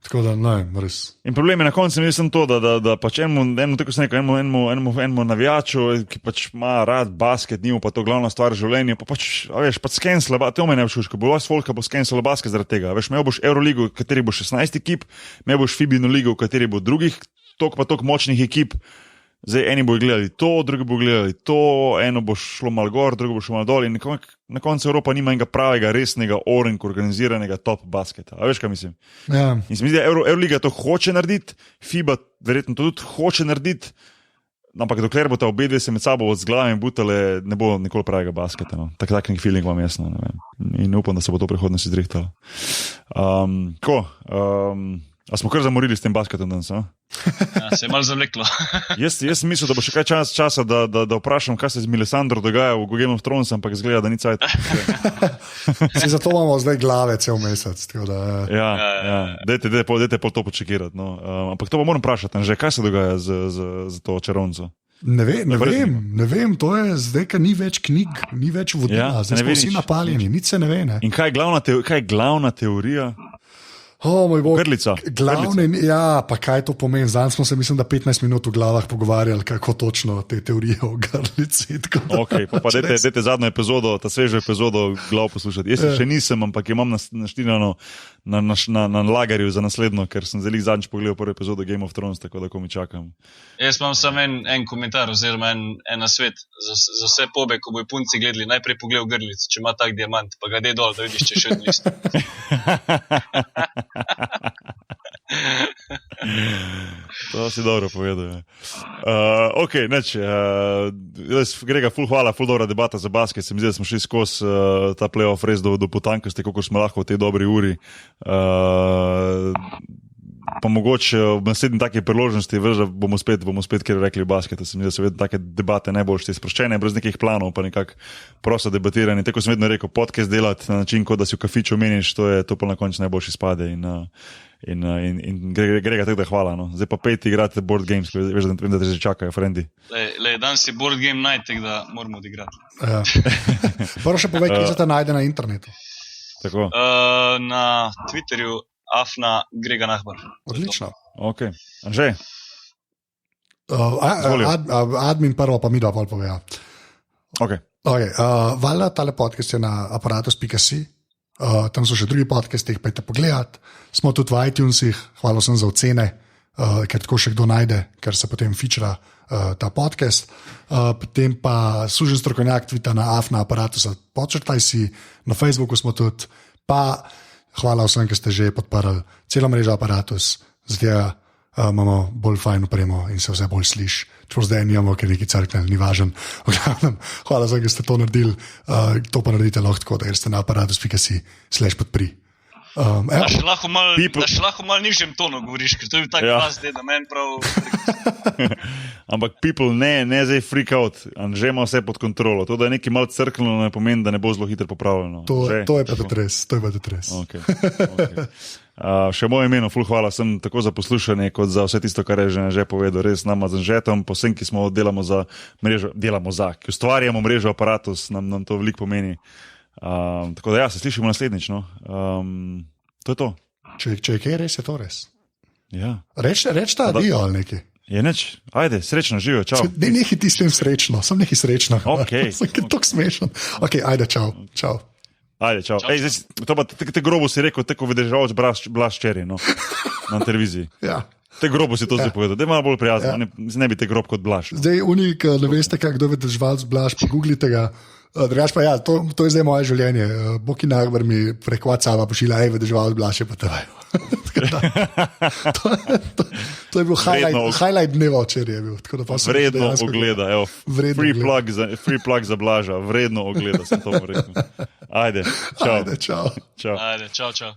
Tako da, ne, res. In problem je na koncu, mislim to, da pač enemu navijaču, ki pač ima rad basket, njemu pa to glavna stvar v življenju, pa pač, a veš, pač skensleba, to me ne všuška, bo vas folka bo skensla basket zaradi tega. Veš, imel boš Euroligo, v kateri bo 16 ekip, imel boš FIBino ligo, v kateri bo drugih, toliko močnih ekip. Zdaj, eni bojo gledali to, drugi bojo gledali to, eno bo šlo malo gor, drugo bo šlo malo dol in na koncu Evropa nima enega pravega, resnega, organiziranega top basketa. A veš, kaj mislim? Ja. In se mi zdi, da Euroliga to hoče narediti, FIBA verjetno to tudi hoče narediti, ampak dokler bo ta obe dve se med sabo od zglavami butale, ne bo nikoli pravega basketa. No. Takšen feeling vam jasno, ne vem. In upam, da se bo to v prihodnosti zrihtalo. A smo kar zamorili s tem basketom danes? Ja, se je malo zavleklo. Jaz mislim, da bo še kaj časa, da vprašam, kaj se z Melisandro dogaja v Game of Thrones, ampak izgleda, da ni cajt. Zato imamo zdaj glave cel mesec. Ja. Dajte pol to počekirati. No. Ampak to pa moram vprašati, že kaj se dogaja z to čarovnico? Ne vem, to je zdaj, ker ni več knjig, ni več vodila, zdaj smo vsi napaljeni, nič se ne ve. Ne? In kaj je glavna teorija? Moj bog, Grlica. Ja, pa kaj to pomeni? Zdaj smo se, mislim, da 15 minut v glavah pogovarjali, kako točno te teorije o grlici. Okay, pa dajte zadnjo epizodo, ta svežo epizodo glav poslušati. Jaz še nisem, ampak imam naštirano na lagerju za naslednjo, ker sem zelo zadnjič pogledal prvo epizodo Game of Thrones, tako da ko mi čakam. Jaz imam samo en komentar oziroma en nasvet za vse pobe, ko bojo punci gledali. Najprej pogledal grlico, če ima tak diamant, pa ga dej dol, da vidiš, če še en list. To si dobro povedal. Ok, Grega, ful hvala, ful dobra debata za basket. Se mi zdi, da smo šli skozi ta playoff res do potankosti, kako smo lahko v tej dobri uri. Pa mogoče v naslednji take priložnosti, veš, da bomo spet kjer rekli basket. Se mi zdi, da so vedno take debate najboljše sproščene, brez nekih planov, pa nekako prosto debatiranje. Tako sem vedno rekel, podcast delati na način, kot da si v kafiču meniš, to pa na koncu najboljši spade. In Grega, tako da hvala. No. Zdaj pa pejte igrati board games, veš, da te že čakajo, frendi. Danes je board game night, tako da moramo odigrati. Ja. Prvo še povej, kje se te najde na internetu. Tako. Na Twitterju Afna Grega Nahbar. Odlično. Ok, Anže? Admin prvo, pa mi dva pol poveja. Ok. Valjda, tale podcast je na aparatus.si. Tam so še drugi podcasti, jih pejte pogledat. Smo tudi v iTunesih, hvala sem za ocene, ker tako še kdo najde, ker se potem featura ta podcast. Potem pa Sužen strokovnjak tvita na Afna Aparatusa, podčrtaj si, na Facebooku smo tudi, pa hvala vsem, ki ste že podprli celo mrežo Aparatus, zdaj imamo bolj fajn opremo in se vse bolj sliši. Čeprav zdaj nimamo, ker neki crknel, ni važen. Hvala vsem, ki ste to naredili, to pa naredite lahko tako, da greste na aparatus.si/podpri. Da še lahko malo nižjem tonu govoriš, ker to je tak glas, da meni prav... Ampak people ne zdaj freak out, Anže ima vse pod kontrolo. To, da je nekaj malo crknilo, ne pomeni, da ne bo zelo hitro popravljeno. To je pa tudi res. Okay. Še moje imeno, ful hvala sem tako za poslušanje, kot za vse tisto, kar je že povedal. Res nama z Anžetom, posem, ki smo ki ustvarjamo mrežo Aparatus, nam to veliko pomeni. Tako da se slišimo naslednjič. No. To je to. Če je kaj, res je to res. Ja. Reč ta adijo ali nekaj. Je neč, ajde, srečno živijo, čau. Ne nekaj ti s tem srečno, sem nekaj srečno. Ok. Sem tako smešen. Ok, ajde, čau. Ajde, čau. Ej, zdaj, te grobo si rekel, tako vidržavač Blaž Čeri, no, na televiziji. Ja. Te grobo si to zdaj povedal, da je malo bolj prijazno, ne bi te grob kot Blaž. Zdaj, unik, ne veste, kdo je vidržavač Blaž, pogooglite ga. Drugač pa ja, to je zdaj moje življenje. Boki Nagbar mi preko WhatsAppa pošilja, vidržavač Blaž je pa tebe. To je bil highlight dneva včeraj. Vredno ogleda, evo, free plug za Blaža, vredno ogleda, sem to rekel. Ajde, čau. Ajde, čau. Ajde, čau.